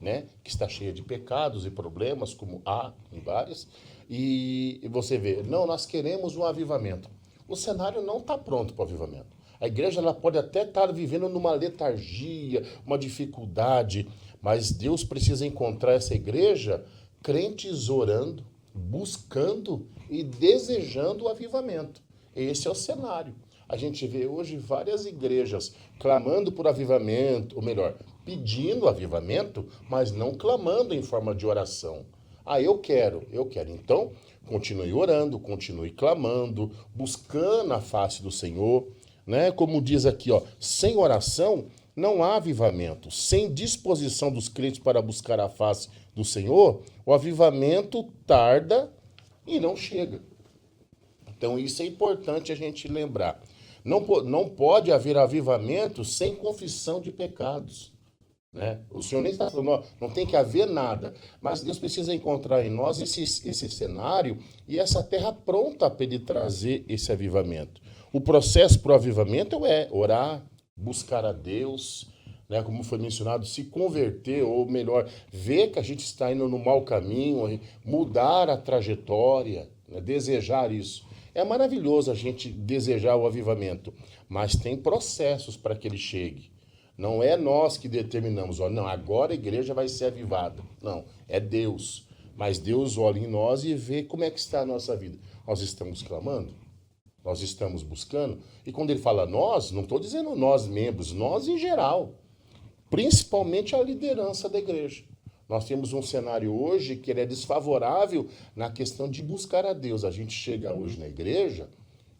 né, que está cheia de pecados e problemas, como há em várias, e você vê, não, nós queremos um avivamento. O cenário não está pronto para o avivamento. A igreja ela pode até estar vivendo numa letargia, uma dificuldade, mas Deus precisa encontrar essa igreja crentes orando, buscando e desejando o avivamento. Esse é o cenário. A gente vê hoje várias igrejas clamando por avivamento, ou melhor, pedindo avivamento, mas não clamando em forma de oração. Ah, eu quero. Então, continue orando, continue clamando, buscando a face do Senhor, né? Como diz aqui, ó, sem oração não há avivamento. Sem disposição dos crentes para buscar a face do Senhor, o avivamento tarda e não chega. Então, isso é importante a gente lembrar. Não pode haver avivamento sem confissão de pecados. Né? O Senhor nem está falando, não tem que haver nada. Mas Deus precisa encontrar em nós esse cenário e essa terra pronta para Ele trazer esse avivamento. O processo para o avivamento é orar, buscar a Deus, né? Como foi mencionado, se converter, ou melhor, ver que a gente está indo no mau caminho, mudar a trajetória, né? Desejar isso. É maravilhoso a gente desejar o avivamento, mas tem processos para que ele chegue. Não é nós que determinamos, não, agora a igreja vai ser avivada. Não, é Deus. Mas Deus olha em nós e vê como é que está a nossa vida. Nós estamos clamando, nós estamos buscando. E quando ele fala nós, não estou dizendo nós membros, nós em geral. Principalmente a liderança da igreja. Nós temos um cenário hoje que ele é desfavorável na questão de buscar a Deus. A gente chega hoje na igreja,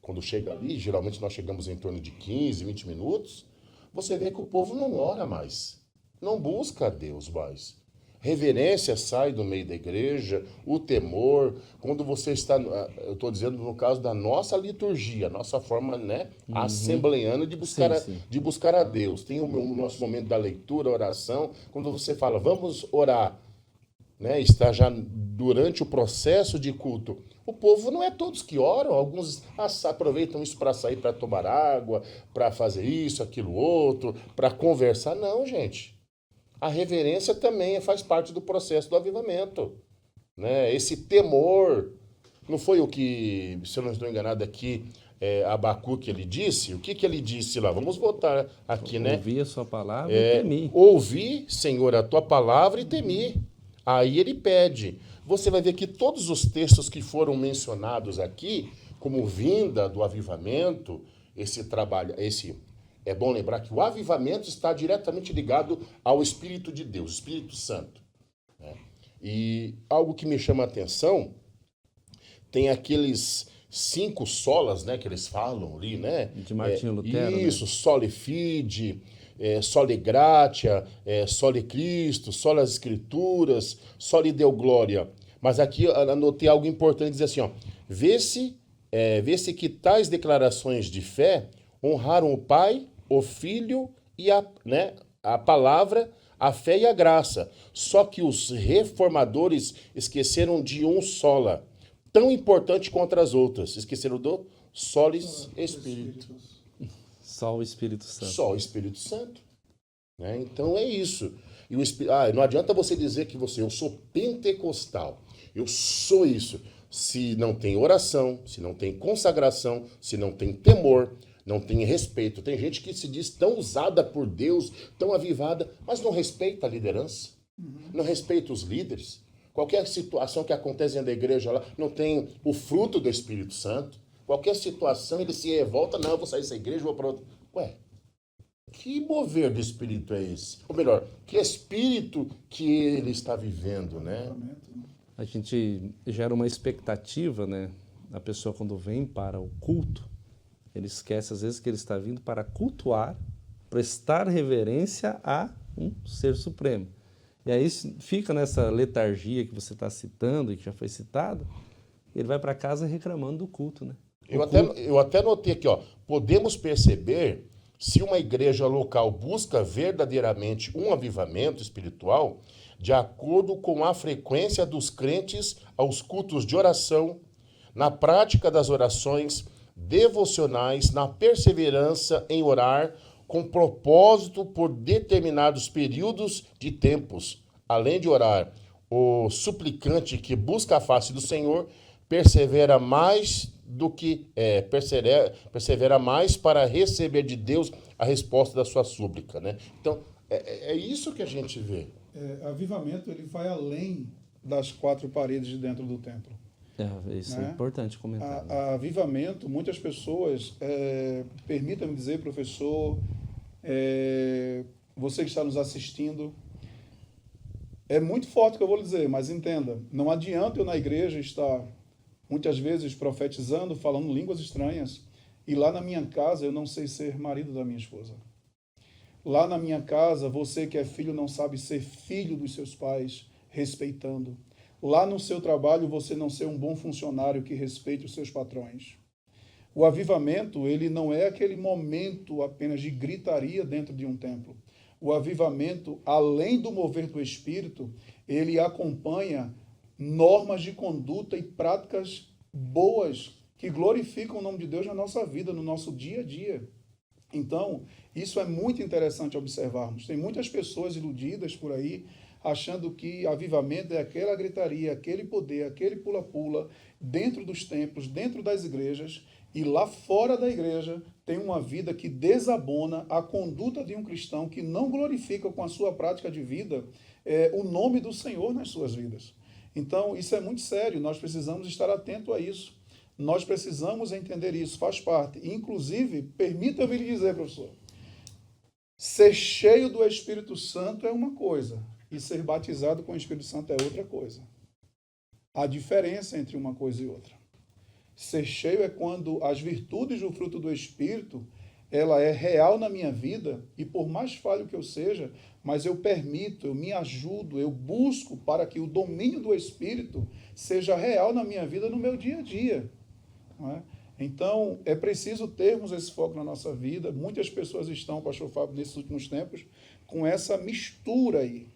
quando chega ali, geralmente nós chegamos em torno de 15, 20 minutos, você vê que o povo não ora mais, não busca a Deus mais. Reverência sai do meio da igreja, o temor, quando você está, eu estou dizendo no caso da nossa liturgia, nossa forma, né, assembleiana de buscar a Deus. Tem o nosso momento da leitura, oração, quando você fala, vamos orar, né, está já durante o processo de culto. O povo não é todos que oram, alguns aproveitam isso para sair para tomar água, para fazer isso, aquilo, outro, para conversar. Não, gente. A reverência também faz parte do processo do avivamento. Né? Esse temor, não foi o que, se eu não estou enganado aqui, Abacuque ele disse? O que ele disse lá? Vamos voltar aqui, né? Ouvi a sua palavra e temi. Ouvi, Senhor, a tua palavra e temi. Aí ele pede. Você vai ver que todos os textos que foram mencionados aqui, como vinda do avivamento, esse trabalho, é bom lembrar que o avivamento está diretamente ligado ao Espírito de Deus, Espírito Santo. Né? E algo que me chama a atenção, tem aqueles 5 solas, né, que eles falam ali, né? De Martinho Lutero. Isso, né? Soli Fide, Soli Gratia, Soli Cristo, Soli as Escrituras, Soli Deo Glória. Mas aqui eu anotei algo importante, diz assim, ó, vê-se que tais declarações de fé honraram o Pai, o Filho e a palavra, a fé e a graça. Só que os reformadores esqueceram de um sola, tão importante quanto as outras. Esqueceram do Solis Espírito. Só o Espírito Santo. Só o Espírito Santo. Né? Então é isso. E não adianta você dizer que eu sou pentecostal. Eu sou isso. Se não tem oração, se não tem consagração, se não tem temor, não tem respeito. Tem gente que se diz tão usada por Deus, tão avivada, mas não respeita a liderança, não respeita os líderes. Qualquer situação que acontece dentro da igreja lá, não tem o fruto do Espírito Santo. Qualquer situação, ele se revolta, não, eu vou sair dessa igreja, vou para outra. Ué, que mover do Espírito é esse? Ou melhor, que Espírito que ele está vivendo, né? A gente gera uma expectativa, né? A pessoa quando vem para o culto, ele esquece às vezes que ele está vindo para cultuar, prestar reverência a um ser supremo. E aí fica nessa letargia que você está citando e que já foi citado, ele vai para casa reclamando do culto, né? Eu até notei aqui, ó, podemos perceber se uma igreja local busca verdadeiramente um avivamento espiritual de acordo com a frequência dos crentes aos cultos de oração, na prática das orações devocionais, na perseverança em orar, com propósito por determinados períodos de tempos. Além de orar, o suplicante que busca a face do Senhor persevera mais para receber de Deus a resposta da sua súplica, né? Então, é isso que a gente vê. Avivamento, ele vai além das 4 paredes de dentro do templo. Isso é importante comentar. Avivamento, muitas pessoas, permita-me dizer, professor, você que está nos assistindo, é muito forte o que eu vou lhe dizer, mas entenda, não adianta eu na igreja estar muitas vezes profetizando, falando línguas estranhas, e lá na minha casa eu não sei ser marido da minha esposa. Lá na minha casa, você que é filho não sabe ser filho dos seus pais, respeitando. Lá no seu trabalho, você não ser um bom funcionário que respeite os seus patrões. O avivamento, ele não é aquele momento apenas de gritaria dentro de um templo. O avivamento, além do mover do Espírito, ele acompanha normas de conduta e práticas boas que glorificam o nome de Deus na nossa vida, no nosso dia a dia. Então, isso é muito interessante observarmos. Tem muitas pessoas iludidas por aí, achando que avivamento é aquela gritaria, aquele poder, aquele pula-pula, dentro dos templos, dentro das igrejas, e lá fora da igreja tem uma vida que desabona a conduta de um cristão que não glorifica com a sua prática de vida o nome do Senhor nas suas vidas. Então, isso é muito sério, nós precisamos estar atentos a isso. Nós precisamos entender isso, faz parte. Inclusive, permita-me lhe dizer, professor, ser cheio do Espírito Santo é uma coisa, e ser batizado com o Espírito Santo é outra coisa. Há diferença entre uma coisa e outra. Ser cheio é quando as virtudes do fruto do Espírito, ela é real na minha vida, e por mais falho que eu seja, mas eu permito, eu me ajudo, eu busco para que o domínio do Espírito seja real na minha vida, no meu dia a dia. Não é? Então, é preciso termos esse foco na nossa vida. Muitas pessoas estão, pastor Fábio, nesses últimos tempos, com essa mistura aí.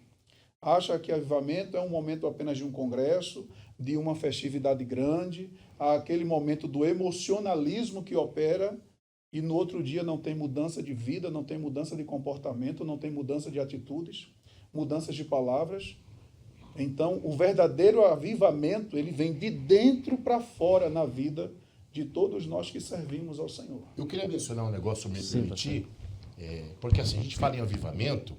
Acha que avivamento é um momento apenas de um congresso, de uma festividade grande, aquele momento do emocionalismo que opera, e no outro dia não tem mudança de vida, não tem mudança de comportamento, não tem mudança de atitudes, mudanças de palavras. Então, o verdadeiro avivamento, ele vem de dentro para fora na vida de todos nós que servimos ao Senhor. Eu queria mencionar um negócio, me permitir, porque assim, a gente fala em avivamento,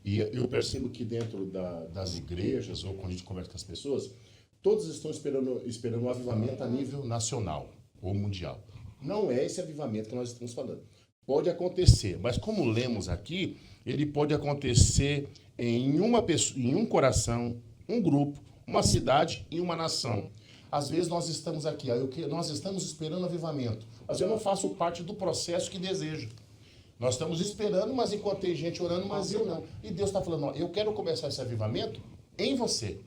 e eu percebo que dentro das igrejas, ou quando a gente conversa com as pessoas, todos estão esperando um avivamento a nível nacional ou mundial. Não é esse avivamento que nós estamos falando. Pode acontecer, mas como lemos aqui, ele pode acontecer em uma pessoa, em um coração, um grupo, uma cidade e uma nação. Às vezes nós estamos aqui, nós estamos esperando avivamento, mas eu não faço parte do processo que desejo. Nós estamos esperando, mas enquanto tem gente orando, mas eu não. E Deus está falando, ó, eu quero começar esse avivamento em você,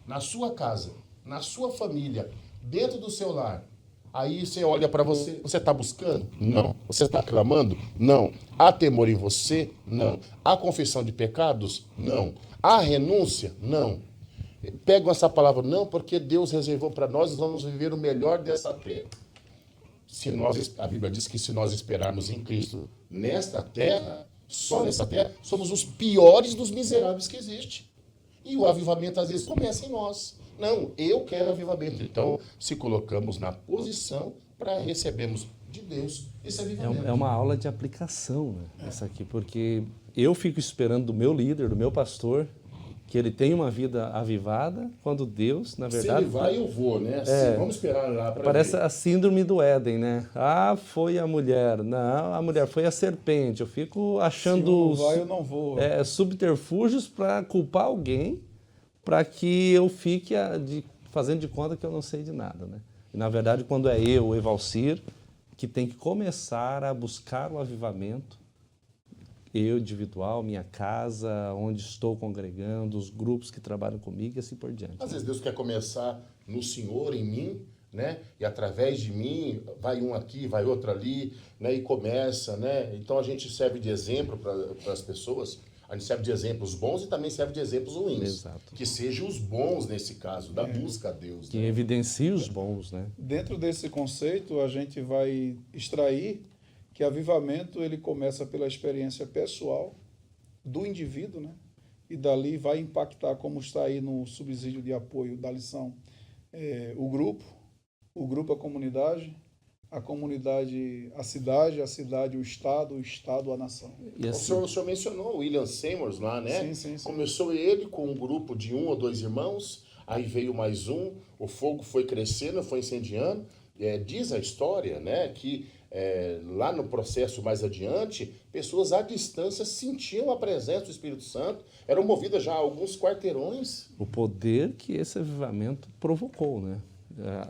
na sua casa, na sua família, dentro do seu lar. Aí você olha para você, você está buscando? Não. Você está clamando? Não. Há temor em você? Não. Há confissão de pecados? Não. Há renúncia? Não. Pegam essa palavra, não, porque Deus reservou para nós, vamos viver o melhor dessa terra. A Bíblia diz que se nós esperarmos em Cristo nesta terra, só nessa terra, somos os piores dos miseráveis que existe. E o avivamento às vezes começa em nós. Não, eu quero avivamento. Então, se colocamos na posição para recebermos de Deus esse avivamento. É uma aula de aplicação, né? Essa aqui, porque eu fico esperando do meu líder, do meu pastor, que ele tenha uma vida avivada, quando Deus, na verdade... Se ele vai, eu vou, né? Assim, vamos esperar lá para Parece ver. a síndrome do Éden, né? Ah, foi a mulher. Não, a mulher foi a serpente. Eu fico achando... Se não vai, eu não vou. Subterfúgios para culpar alguém, para que eu fique fazendo de conta que eu não sei de nada, né? E, na verdade, quando é eu, o Evalcir, que tem que começar a buscar o avivamento, eu individual, minha casa, onde estou congregando, os grupos que trabalham comigo e assim por diante. Às vezes Deus quer começar no Senhor, em mim, né? E através de mim, vai um aqui, vai outro ali, né? E começa, né? Então a gente serve de exemplo para as pessoas. A gente serve de exemplos bons e também serve de exemplos ruins. Exato. Que sejam os bons nesse caso, da busca a Deus. Que evidencie os bons, né? Dentro desse conceito, a gente vai extrair que avivamento ele começa pela experiência pessoal do indivíduo, né? E dali vai impactar, como está aí no subsídio de apoio da lição, o grupo a comunidade a cidade, o Estado, a nação. E assim, O senhor mencionou o William Seymour lá, né? Sim. Começou ele com um grupo de 1 ou 2 irmãos, aí veio mais um, o fogo foi crescendo, foi incendiando. Diz a história, né, que lá no processo mais adiante, pessoas à distância sentiam a presença do Espírito Santo, eram movidas já a alguns quarteirões. o poder que esse avivamento provocou, né?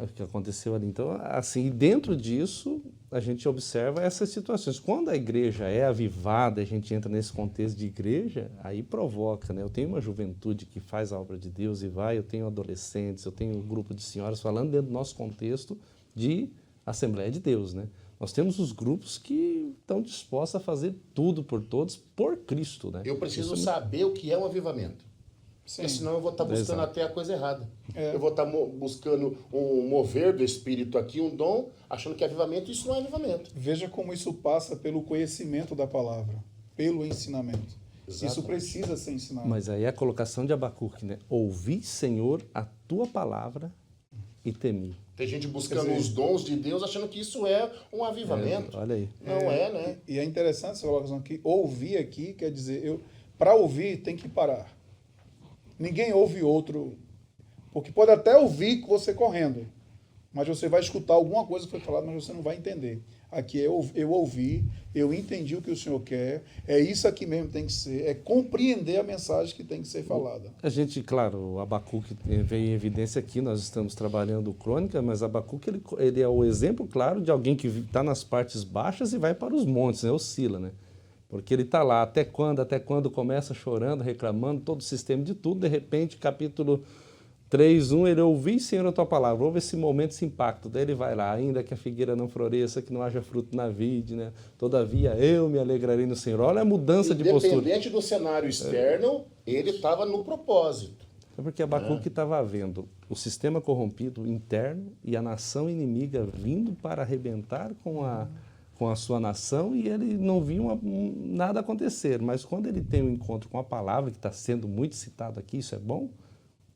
O que aconteceu ali. Então, assim, dentro disso, a gente observa essas situações. Quando a igreja é avivada, a gente entra nesse contexto de igreja, aí provoca, né? Eu tenho uma juventude que faz a obra de Deus e vai, eu tenho adolescentes, eu tenho um grupo de senhoras falando dentro do nosso contexto de Assembleia de Deus, né? Nós temos os grupos que estão dispostos a fazer tudo por todos, por Cristo, né? Eu preciso saber o que é um avivamento. Porque senão eu vou estar buscando até a coisa errada. Eu vou estar buscando um mover do Espírito aqui, um dom, achando que é avivamento, isso não é avivamento. Veja como isso passa pelo conhecimento da palavra, pelo ensinamento. Exatamente. Isso precisa ser ensinado. Mas aí é a colocação de Abacuque, né? Ouvi, Senhor, a tua palavra e temi. Tem gente buscando os dons de Deus, achando que isso é um avivamento. Olha aí. Não né? E é interessante essa colocação aqui. Ouvir aqui quer dizer, para ouvir tem que parar. Ninguém ouve outro, porque pode até ouvir você correndo, mas você vai escutar alguma coisa que foi falada, mas você não vai entender. Aqui eu ouvi, eu entendi o que o Senhor quer, é isso aqui mesmo que tem que ser, é compreender a mensagem que tem que ser falada. A gente, claro, o Abacuque veio em evidência aqui, nós estamos trabalhando crônica, mas Abacuque ele é o exemplo claro de alguém que está nas partes baixas e vai para os montes, né? Oscila, né? Porque ele está lá, até quando começa chorando, reclamando, todo o sistema de tudo, de repente, capítulo 3:1, ele ouvi, Senhor, a tua palavra, houve esse momento, esse impacto, daí ele vai lá, ainda que a figueira não floresça, que não haja fruto na vide, né? Todavia eu me alegrarei no Senhor. Olha a mudança de postura. Independente do cenário externo, ele estava no propósito. É porque Abacuque estava vendo o sistema corrompido interno e a nação inimiga vindo para arrebentar com a sua nação, e ele não via nada acontecer. Mas quando ele tem um encontro com a palavra, que está sendo muito citado aqui, isso é bom,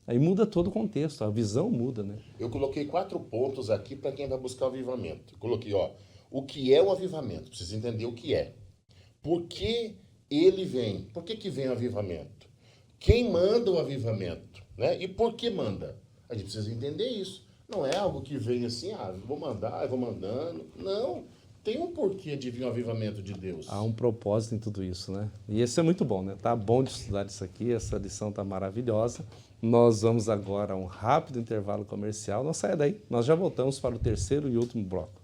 aí muda todo o contexto, a visão muda, né? Eu coloquei 4 pontos aqui para quem vai buscar o avivamento. Eu coloquei, o que é o avivamento? Precisa entender o que é. Por que ele vem? Por que vem o avivamento? Quem manda o avivamento? Né? E por que manda? A gente precisa entender isso. Não é algo que vem assim, vou mandar, eu vou mandando. Não. Tem um porquê de vir um avivamento de Deus. Há um propósito em tudo isso, né? E isso é muito bom, né? Tá bom de estudar isso aqui, essa lição tá maravilhosa. Nós vamos agora a um rápido intervalo comercial. Não saia daí, nós já voltamos para o terceiro e último bloco.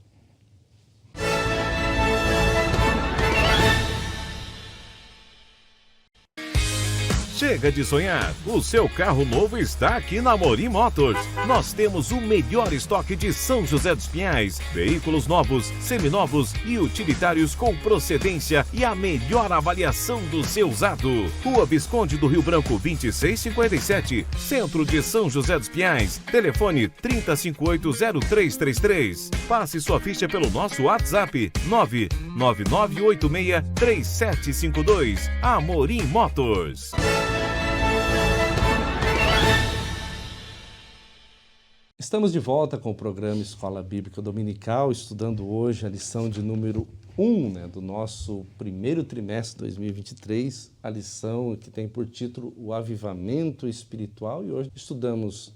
Chega de sonhar, o seu carro novo está aqui na Amorim Motors. Nós temos o melhor estoque de São José dos Pinhais, veículos novos, seminovos e utilitários com procedência e a melhor avaliação do seu usado. Rua Visconde do Rio Branco 2657, centro de São José dos Pinhais. Telefone 30580333. Passe sua ficha pelo nosso WhatsApp 999863752. Amorim Motors. Estamos de volta com o programa Escola Bíblica Dominical, estudando hoje a lição de número 1, né, do nosso primeiro trimestre de 2023, a lição que tem por título o avivamento espiritual, e hoje estudamos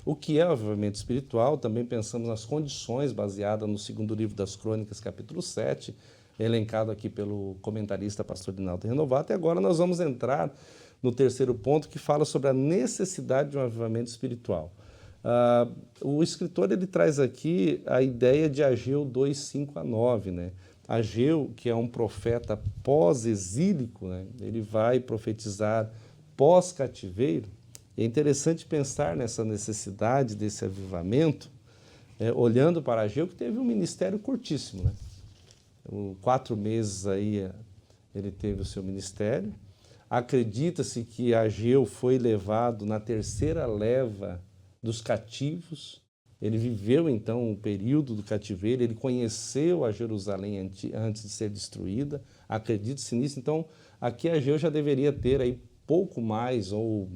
o que é o avivamento espiritual, também pensamos nas condições baseadas no segundo livro das Crônicas, capítulo 7, elencado aqui pelo comentarista pastor Dinaldo Renovato, e agora nós vamos entrar no terceiro ponto, que fala sobre a necessidade de um avivamento espiritual. O escritor ele traz aqui a ideia de Ageu 2:5-9, né? Ageu, que é um profeta pós-exílico, né? Ele vai profetizar pós-cativeiro. É interessante pensar nessa necessidade desse avivamento, olhando para Ageu, que teve um ministério curtíssimo, né? 4 meses aí ele teve o seu ministério, Acredita-se que Ageu foi levado na terceira leva dos cativos. Ele viveu, então, o período do cativeiro, ele conheceu a Jerusalém antes de ser destruída. Acredita-se nisso. Então, aqui Ageu já deveria ter aí pouco mais, ou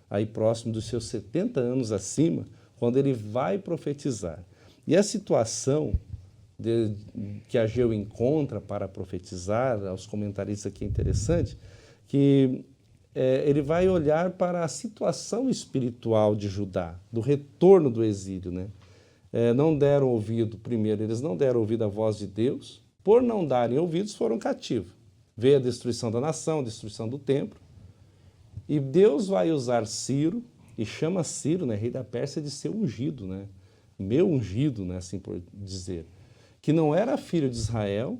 aí próximo dos seus 70 anos acima, quando ele vai profetizar. E a situação que Ageu encontra para profetizar, aos comentaristas aqui é interessante, que ele vai olhar para a situação espiritual de Judá, do retorno do exílio, né? Não deram ouvido, primeiro, eles não deram ouvido à voz de Deus, por não darem ouvidos foram cativos. Veio a destruição da nação, a destruição do templo, e Deus vai usar Ciro, e chama Ciro, né, rei da Pérsia, de seu ungido, né? Meu ungido, né, assim por dizer, que não era filho de Israel,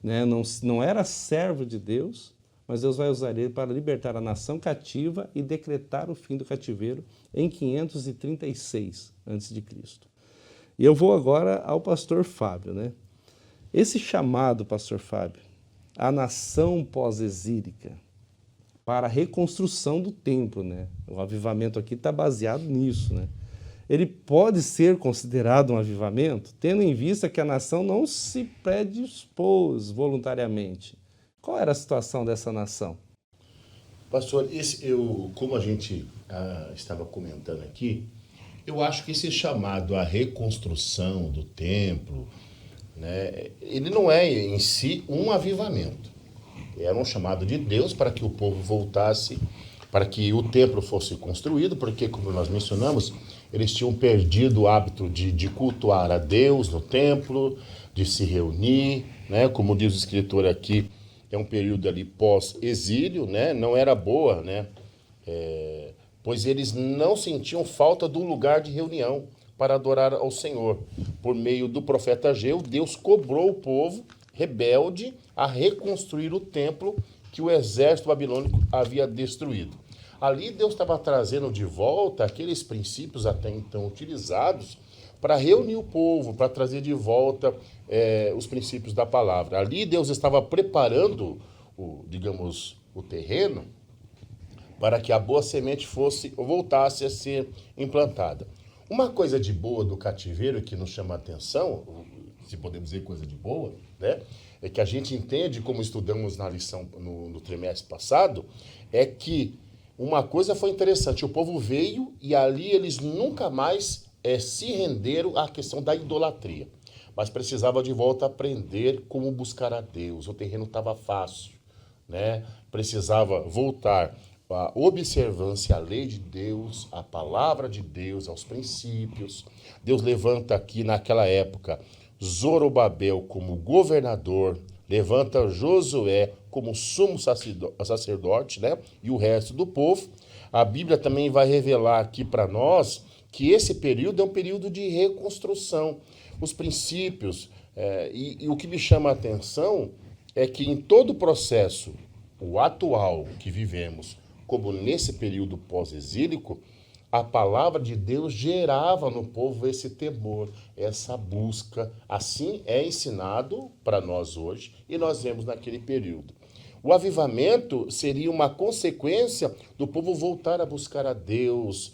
né, não era servo de Deus, mas Deus vai usar ele para libertar a nação cativa e decretar o fim do cativeiro em 536 a.C. E eu vou agora ao pastor Fábio, né? Esse chamado, pastor Fábio, à nação pós-exílica para a reconstrução do templo, né? O avivamento aqui está baseado nisso, né? Ele pode ser considerado um avivamento, tendo em vista que a nação não se predispôs voluntariamente. Qual era a situação dessa nação? Pastor, como a gente estava comentando aqui, eu acho que esse chamado à reconstrução do templo, né, ele não é em si um avivamento. Era um chamado de Deus para que o povo voltasse, para que o templo fosse construído, porque, como nós mencionamos, eles tinham perdido o hábito de cultuar a Deus no templo, de se reunir, né, como diz o escritor aqui, é um período ali pós-exílio, né? Não era boa, né? Pois eles não sentiam falta de um lugar de reunião para adorar ao Senhor. Por meio do profeta Ageu, Deus cobrou o povo rebelde a reconstruir o templo que o exército babilônico havia destruído. Ali Deus estava trazendo de volta aqueles princípios até então utilizados para reunir o povo, para trazer de volta os princípios da palavra. Ali Deus estava preparando, o terreno para que a boa semente voltasse a ser implantada. Uma coisa de boa do cativeiro que nos chama a atenção, se podemos dizer coisa de boa, né, é que a gente entende, como estudamos na lição no trimestre passado, é que uma coisa foi interessante, o povo veio e ali eles nunca mais se renderam à questão da idolatria, mas precisava de volta aprender como buscar a Deus. O terreno estava fácil, né? Precisava voltar à observância à lei de Deus, à palavra de Deus, aos princípios. Deus levanta aqui naquela época Zorobabel como governador, levanta Josué como sumo sacerdote, né? E o resto do povo. A Bíblia também vai revelar aqui para nós que esse período é um período de reconstrução. Os princípios, e o que me chama a atenção é que em todo o processo, o atual que vivemos, como nesse período pós-exílico, a palavra de Deus gerava no povo esse temor, essa busca. Assim é ensinado para nós hoje e nós vemos naquele período. O avivamento seria uma consequência do povo voltar a buscar a Deus,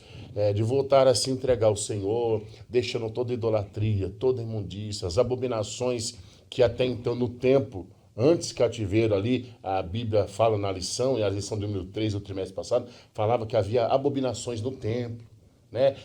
de voltar a se entregar ao Senhor, deixando toda idolatria, toda imundícia, as abominações que até então no tempo, antes cativeiro ali, a Bíblia fala na lição, e a lição de número 3 do trimestre passado, falava que havia abominações no templo, né?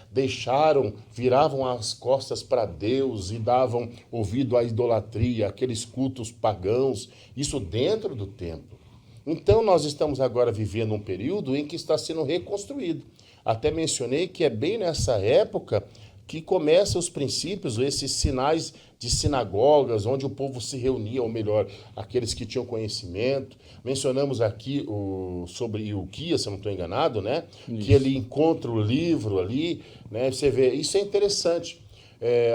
Viravam as costas para Deus e davam ouvido à idolatria, aqueles cultos pagãos, isso dentro do templo. Então nós estamos agora vivendo um período em que está sendo reconstruído. Até mencionei que é bem nessa época que começam os princípios, esses sinais de sinagogas, onde o povo se reunia, ou melhor, aqueles que tinham conhecimento. Mencionamos aqui sobre Ilquias, se eu não estou enganado, né? Isso. Que ele encontra o livro ali, né? Você vê, isso é interessante.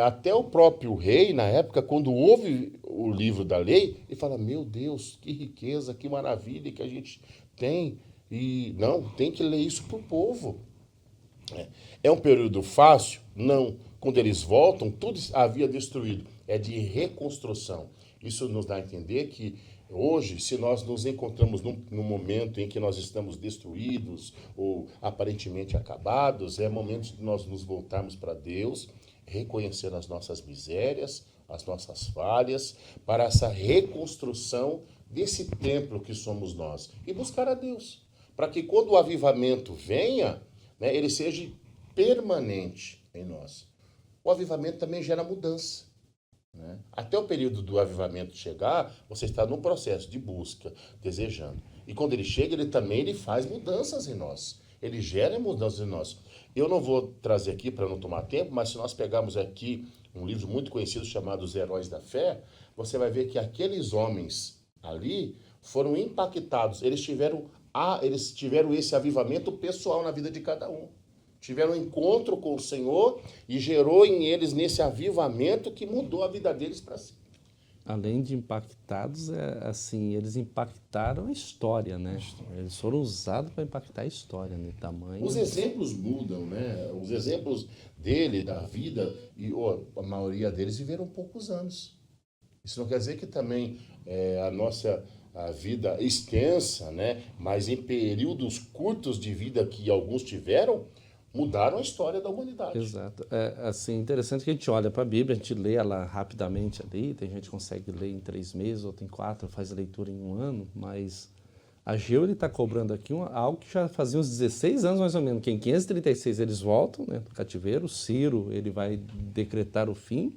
Até o próprio rei, na época, quando ouve o livro da lei, ele fala, meu Deus, que riqueza, que maravilha que a gente tem. E não, tem que ler isso para o povo. É um período fácil? Não. Quando eles voltam, tudo havia destruído. É de reconstrução. Isso nos dá a entender que Hoje, se nós nos encontramos num momento em que nós estamos destruídos ou aparentemente acabados, é momento de nós nos voltarmos para Deus, reconhecer as nossas misérias, as nossas falhas, para essa reconstrução desse templo que somos nós. E buscar a Deus, para que quando o avivamento venha, né, ele seja permanente em nós. O avivamento também gera mudança. Né? Até o período do avivamento chegar, você está num processo de busca, desejando. E quando ele chega, ele faz mudanças em nós. Ele gera mudanças em nós. Eu não vou trazer aqui para não tomar tempo, mas se nós pegarmos aqui um livro muito conhecido chamado Os Heróis da Fé, você vai ver que aqueles homens ali foram impactados. Eles tiveram esse avivamento pessoal na vida de cada um. Tiveram um encontro com o Senhor e gerou em eles nesse avivamento que mudou a vida deles para si. Além de impactados, eles impactaram a história, né? Eles foram usados para impactar a história, né? Tamanho. Os exemplos mudam, né? Os exemplos dele, da vida, e a maioria deles viveram poucos anos. Isso não quer dizer que também a vida extensa, né? Mas em períodos curtos de vida que alguns tiveram, mudaram a história da humanidade. Exato. Interessante que a gente olha para a Bíblia, a gente lê ela rapidamente ali, tem gente que consegue ler em 3 meses, outro em 4, faz a leitura em 1 ano, mas Ageu está cobrando aqui algo que já fazia uns 16 anos mais ou menos, que em 536 eles voltam, né, do cativeiro, Ciro ele vai decretar o fim,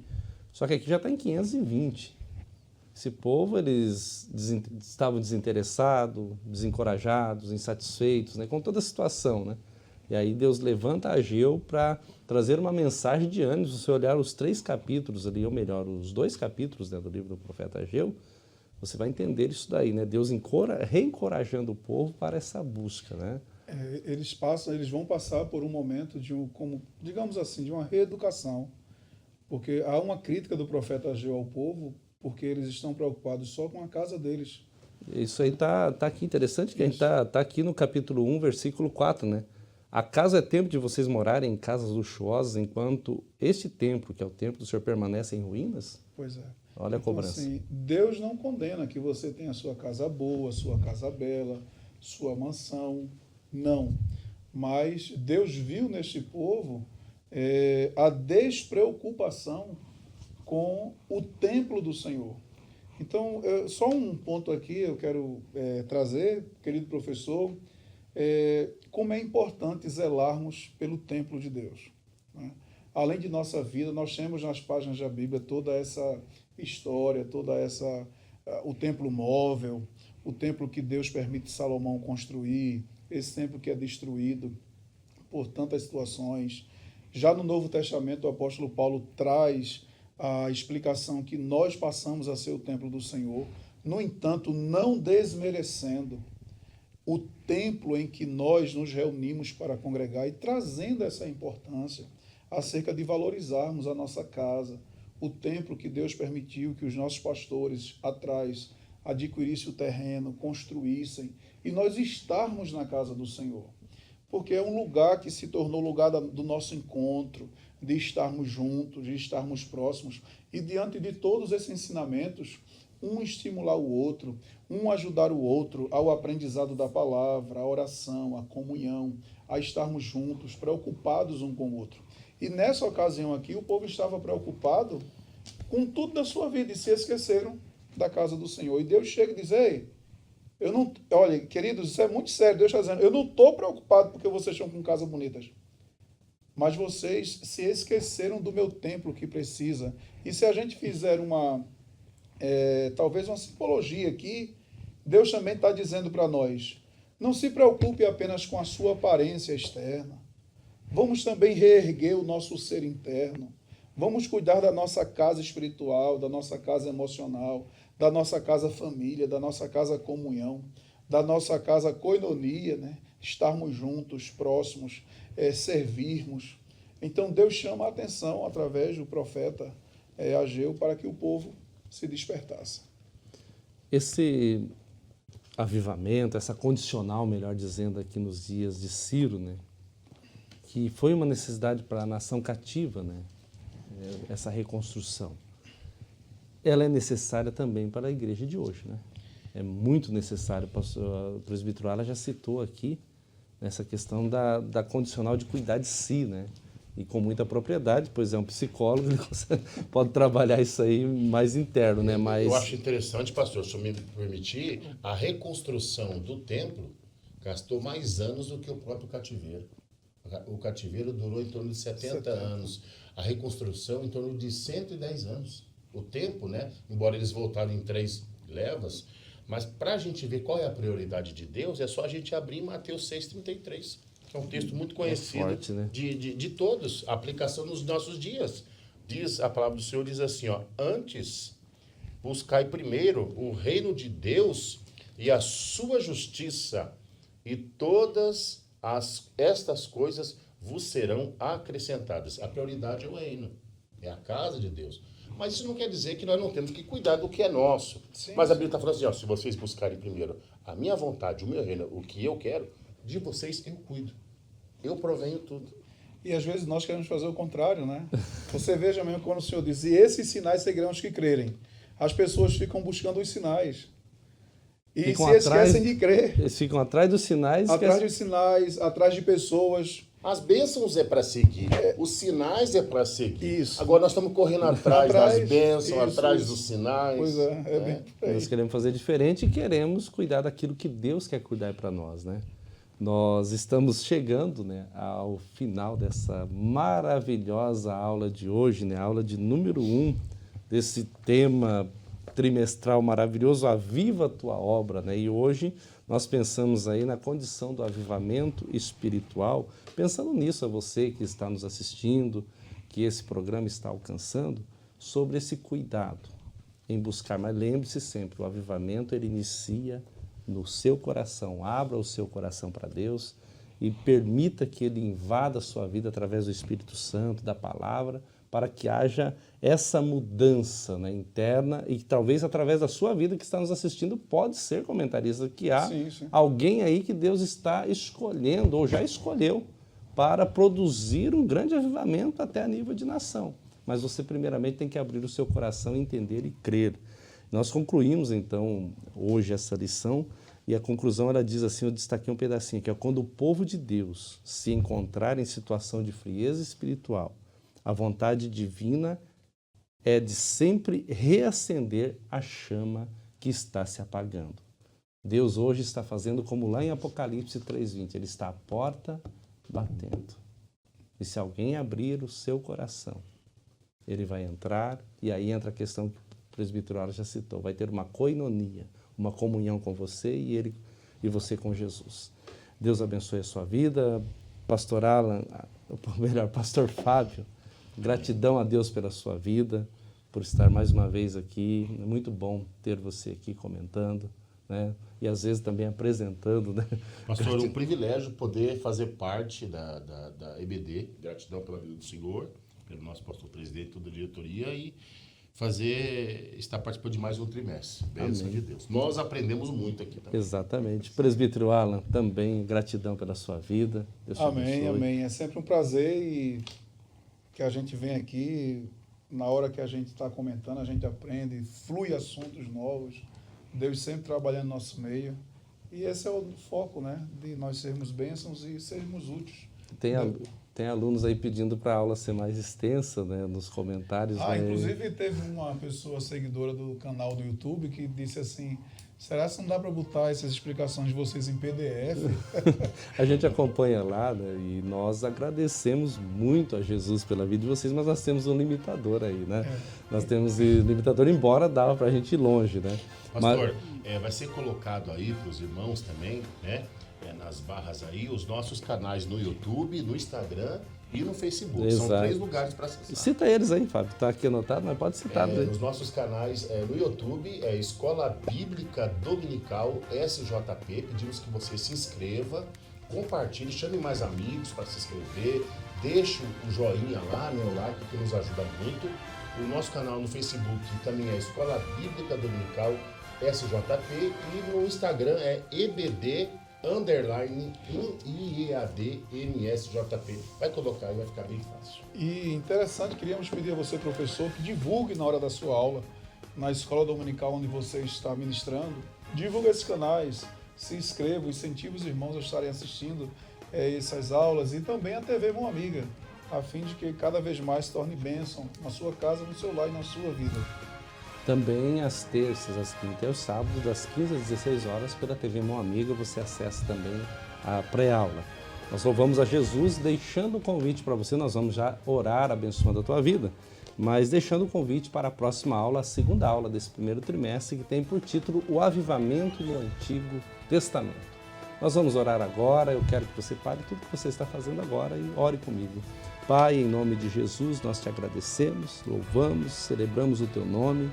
só que aqui já está em 520. Esse povo, eles estavam desinteressados, desencorajados, insatisfeitos, né, com toda a situação, né? E aí Deus levanta Ageu para trazer uma mensagem de ânimo. Se você olhar os 3 capítulos ali, ou melhor, os 2 capítulos, né, do livro do profeta Ageu, você vai entender isso daí, né? Deus reencorajando o povo para essa busca, né? Eles vão passar por um momento digamos assim, de uma reeducação, porque há uma crítica do profeta Ageu ao povo, porque eles estão preocupados só com a casa deles. Isso aí tá aqui interessante, que a gente tá aqui no capítulo 1, versículo 4, né? Acaso é tempo de vocês morarem em casas luxuosas enquanto este templo, que é o templo do Senhor, permanece em ruínas? Pois é. Olha a cobrança. Assim, Deus não condena que você tenha sua casa boa, sua casa bela, sua mansão. Não. Mas Deus viu neste povo a despreocupação com o templo do Senhor. Então, só um ponto aqui eu quero trazer, querido professor, como é importante zelarmos pelo templo de Deus. Né? Além de nossa vida, nós temos nas páginas da Bíblia toda essa história, o templo móvel, o templo que Deus permite Salomão construir, esse templo que é destruído por tantas situações. Já no Novo Testamento, o apóstolo Paulo traz a explicação que nós passamos a ser o templo do Senhor, no entanto, não desmerecendo o templo em que nós nos reunimos para congregar e trazendo essa importância acerca de valorizarmos a nossa casa, o templo que Deus permitiu que os nossos pastores atrás adquirissem o terreno, construíssem, e nós estarmos na casa do Senhor. Porque é um lugar que se tornou lugar do nosso encontro, de estarmos juntos, de estarmos próximos, e diante de todos esses ensinamentos, um estimular o outro, um ajudar o outro ao aprendizado da palavra, a oração, a comunhão, a estarmos juntos, preocupados um com o outro. E nessa ocasião aqui, o povo estava preocupado com tudo da sua vida e se esqueceram da casa do Senhor. E Deus chega e diz: ei, olha, queridos, isso é muito sério. Deus está dizendo: eu não estou preocupado porque vocês estão com casas bonitas, mas vocês se esqueceram do meu templo que precisa. E se a gente fizer talvez uma simbologia aqui, Deus também está dizendo para nós: não se preocupe apenas com a sua aparência externa. Vamos também reerguer o nosso ser interno. Vamos cuidar da nossa casa espiritual, da nossa casa emocional, da nossa casa família, da nossa casa comunhão, da nossa casa koinonia, né? Estarmos juntos, próximos, servirmos. Então Deus chama a atenção através do profeta Ageu para que o povo se despertasse. Esse avivamento, essa condicional, melhor dizendo, aqui nos dias de Ciro, né? Que foi uma necessidade para a nação cativa, né? Essa reconstrução. Ela é necessária também para a igreja de hoje, né? é muito necessário. O presbítero Alan já citou aqui nessa questão da condicional de cuidar de si, né? E com muita propriedade, pois é um psicólogo, ele pode trabalhar isso aí mais interno, né? Mas... Eu acho interessante, pastor, se eu me permitir, a reconstrução do templo gastou mais anos do que o próprio cativeiro. O cativeiro durou em torno de 70 anos. A reconstrução em torno de 110 anos. O tempo, né? Embora eles voltaram em 3 levas, mas para a gente ver qual é a prioridade de Deus, é só a gente abrir Mateus 6,33. Que é um texto muito conhecido forte, né? de todos, a aplicação nos nossos dias. Diz, a palavra do Senhor diz assim, ó, antes buscai primeiro o reino de Deus e a sua justiça, e todas estas coisas vos serão acrescentadas. A prioridade é o reino, é a casa de Deus. Mas isso não quer dizer que nós não temos que cuidar do que é nosso. Sim, mas a Bíblia está falando assim, ó, se vocês buscarem primeiro a minha vontade, o meu reino, o que eu quero, de vocês eu cuido. Eu provenho tudo. E às vezes nós queremos fazer o contrário, né? Você veja mesmo quando o Senhor diz, e esses sinais seguirão os que crerem. As pessoas ficam buscando os sinais. E ficam se esquecem de crer. Eles ficam atrás dos sinais. Atrás dos sinais, atrás de pessoas. As bênçãos é para seguir, os sinais é para seguir. Isso. Agora nós estamos correndo atrás das bênçãos, isso, atrás isso. dos sinais. Pois é bem por aí. Nós queremos fazer diferente e queremos cuidar daquilo que Deus quer cuidar para nós, né? Nós estamos chegando, né, ao final dessa maravilhosa aula de hoje, né, a aula de número 1 desse tema trimestral maravilhoso, Aviva a Tua Obra, né? E hoje nós pensamos aí na condição do avivamento espiritual, pensando nisso a você que está nos assistindo, que esse programa está alcançando, sobre esse cuidado em buscar. Mas lembre-se sempre, o avivamento ele inicia no seu coração. Abra o seu coração para Deus e permita que Ele invada a sua vida através do Espírito Santo, da palavra, para que haja essa mudança, né, interna e talvez através da sua vida que está nos assistindo, pode ser comentarista, que há alguém aí que Deus está escolhendo ou já escolheu para produzir um grande avivamento até a nível de nação. Mas você primeiramente tem que abrir o seu coração, entender e crer. Nós concluímos, então, hoje essa lição, e a conclusão ela diz assim, eu destaquei um pedacinho, que é quando o povo de Deus se encontrar em situação de frieza espiritual, a vontade divina é de sempre reacender a chama que está se apagando. Deus hoje está fazendo como lá em Apocalipse 3:20, Ele está à porta batendo. E se alguém abrir o seu coração, Ele vai entrar, e aí entra a questão presbítero Alan já citou, vai ter uma koinonia, uma comunhão com você e ele e você com Jesus. Deus abençoe a sua vida. Pastor Alan, ou melhor, Pastor Fábio, gratidão a Deus pela sua vida, por estar mais uma vez aqui. É muito bom ter você aqui comentando, né? E às vezes também apresentando, né? Pastor, é um privilégio poder fazer parte da EBD. Gratidão pela vida do Senhor, pelo nosso pastor presidente, toda a diretoria, e estar participando de mais um trimestre. Bênção de Deus. Nós aprendemos muito aqui também. Exatamente. Presbítero Alan, também gratidão pela sua vida. Deus te abençoe. Amém. É sempre um prazer e que a gente vem aqui, na hora que a gente está comentando, a gente aprende, flui assuntos novos. Deus sempre trabalhando no nosso meio. E esse é o foco, né? De nós sermos bênçãos e sermos úteis. Tem alunos aí pedindo para a aula ser mais extensa, né, nos comentários. Né? Inclusive teve uma pessoa seguidora do canal do YouTube que disse assim, será que não dá para botar essas explicações de vocês em PDF? A gente acompanha lá, né, e nós agradecemos muito a Jesus pela vida de vocês, mas nós temos um limitador aí, né? Nós temos um limitador, embora dava para a gente ir longe, né? Pastor, vai ser colocado aí para os irmãos também, né? Nas barras aí, os nossos canais no YouTube, no Instagram e no Facebook. Exato. São 3 lugares para acessar. Cita eles aí, Fábio. Está aqui anotado, mas pode citar. Os nossos canais no YouTube, Escola Bíblica Dominical SJP. Pedimos que você se inscreva, compartilhe, chame mais amigos para se inscrever, deixe o joinha lá, né, o like, que nos ajuda muito. O nosso canal no Facebook também é Escola Bíblica Dominical SJP e no Instagram é EBD _IEAD_MSJP. Vai colocar e vai ficar bem fácil. E interessante, queríamos pedir a você, professor, que divulgue na hora da sua aula, na escola dominical onde você está ministrando, divulga esses canais, se inscreva, incentive os irmãos a estarem assistindo essas aulas e também a TV Mão Amiga, a fim de que cada vez mais se torne bênção na sua casa, no seu lar e na sua vida. Também às terças, às quintas e aos sábados, das 15 às 16 horas, pela TV Mão Amiga, você acessa também a pré-aula. Nós louvamos a Jesus, deixando o convite para você, nós vamos já orar abençoando a tua vida, mas deixando o convite para a próxima aula, a segunda aula desse primeiro trimestre, que tem por título O Avivamento no Antigo Testamento. Nós vamos orar agora, eu quero que você pare tudo que você está fazendo agora e ore comigo. Pai, em nome de Jesus, nós te agradecemos, louvamos, celebramos o teu nome,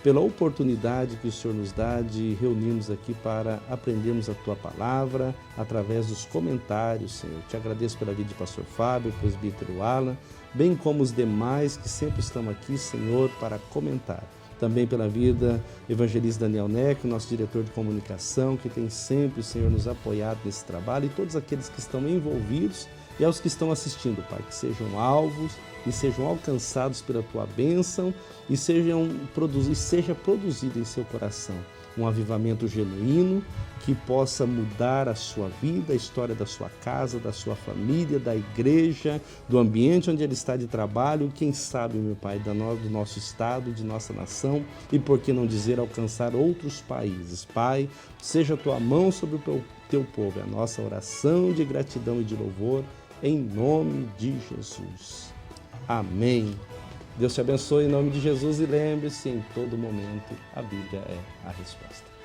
pela oportunidade que o Senhor nos dá de reunirmos aqui para aprendermos a Tua Palavra através dos comentários, Senhor. Te agradeço pela vida de Pastor Fábio, presbítero Alan, bem como os demais que sempre estão aqui, Senhor, para comentar. Também pela vida do evangelista Daniel Neco, nosso diretor de comunicação, que tem sempre, Senhor, nos apoiado nesse trabalho, e todos aqueles que estão envolvidos e aos que estão assistindo, Pai, que sejam alvos e sejam alcançados pela Tua bênção e seja produzido em seu coração um avivamento genuíno que possa mudar a sua vida, a história da sua casa, da sua família, da igreja, do ambiente onde ele está de trabalho, quem sabe, meu Pai, do nosso estado, de nossa nação e, por que não dizer, alcançar outros países. Pai, seja a Tua mão sobre o Teu povo, é a nossa oração de gratidão e de louvor, em nome de Jesus. Amém. Deus te abençoe em nome de Jesus e lembre-se, em todo momento, a Bíblia é a resposta.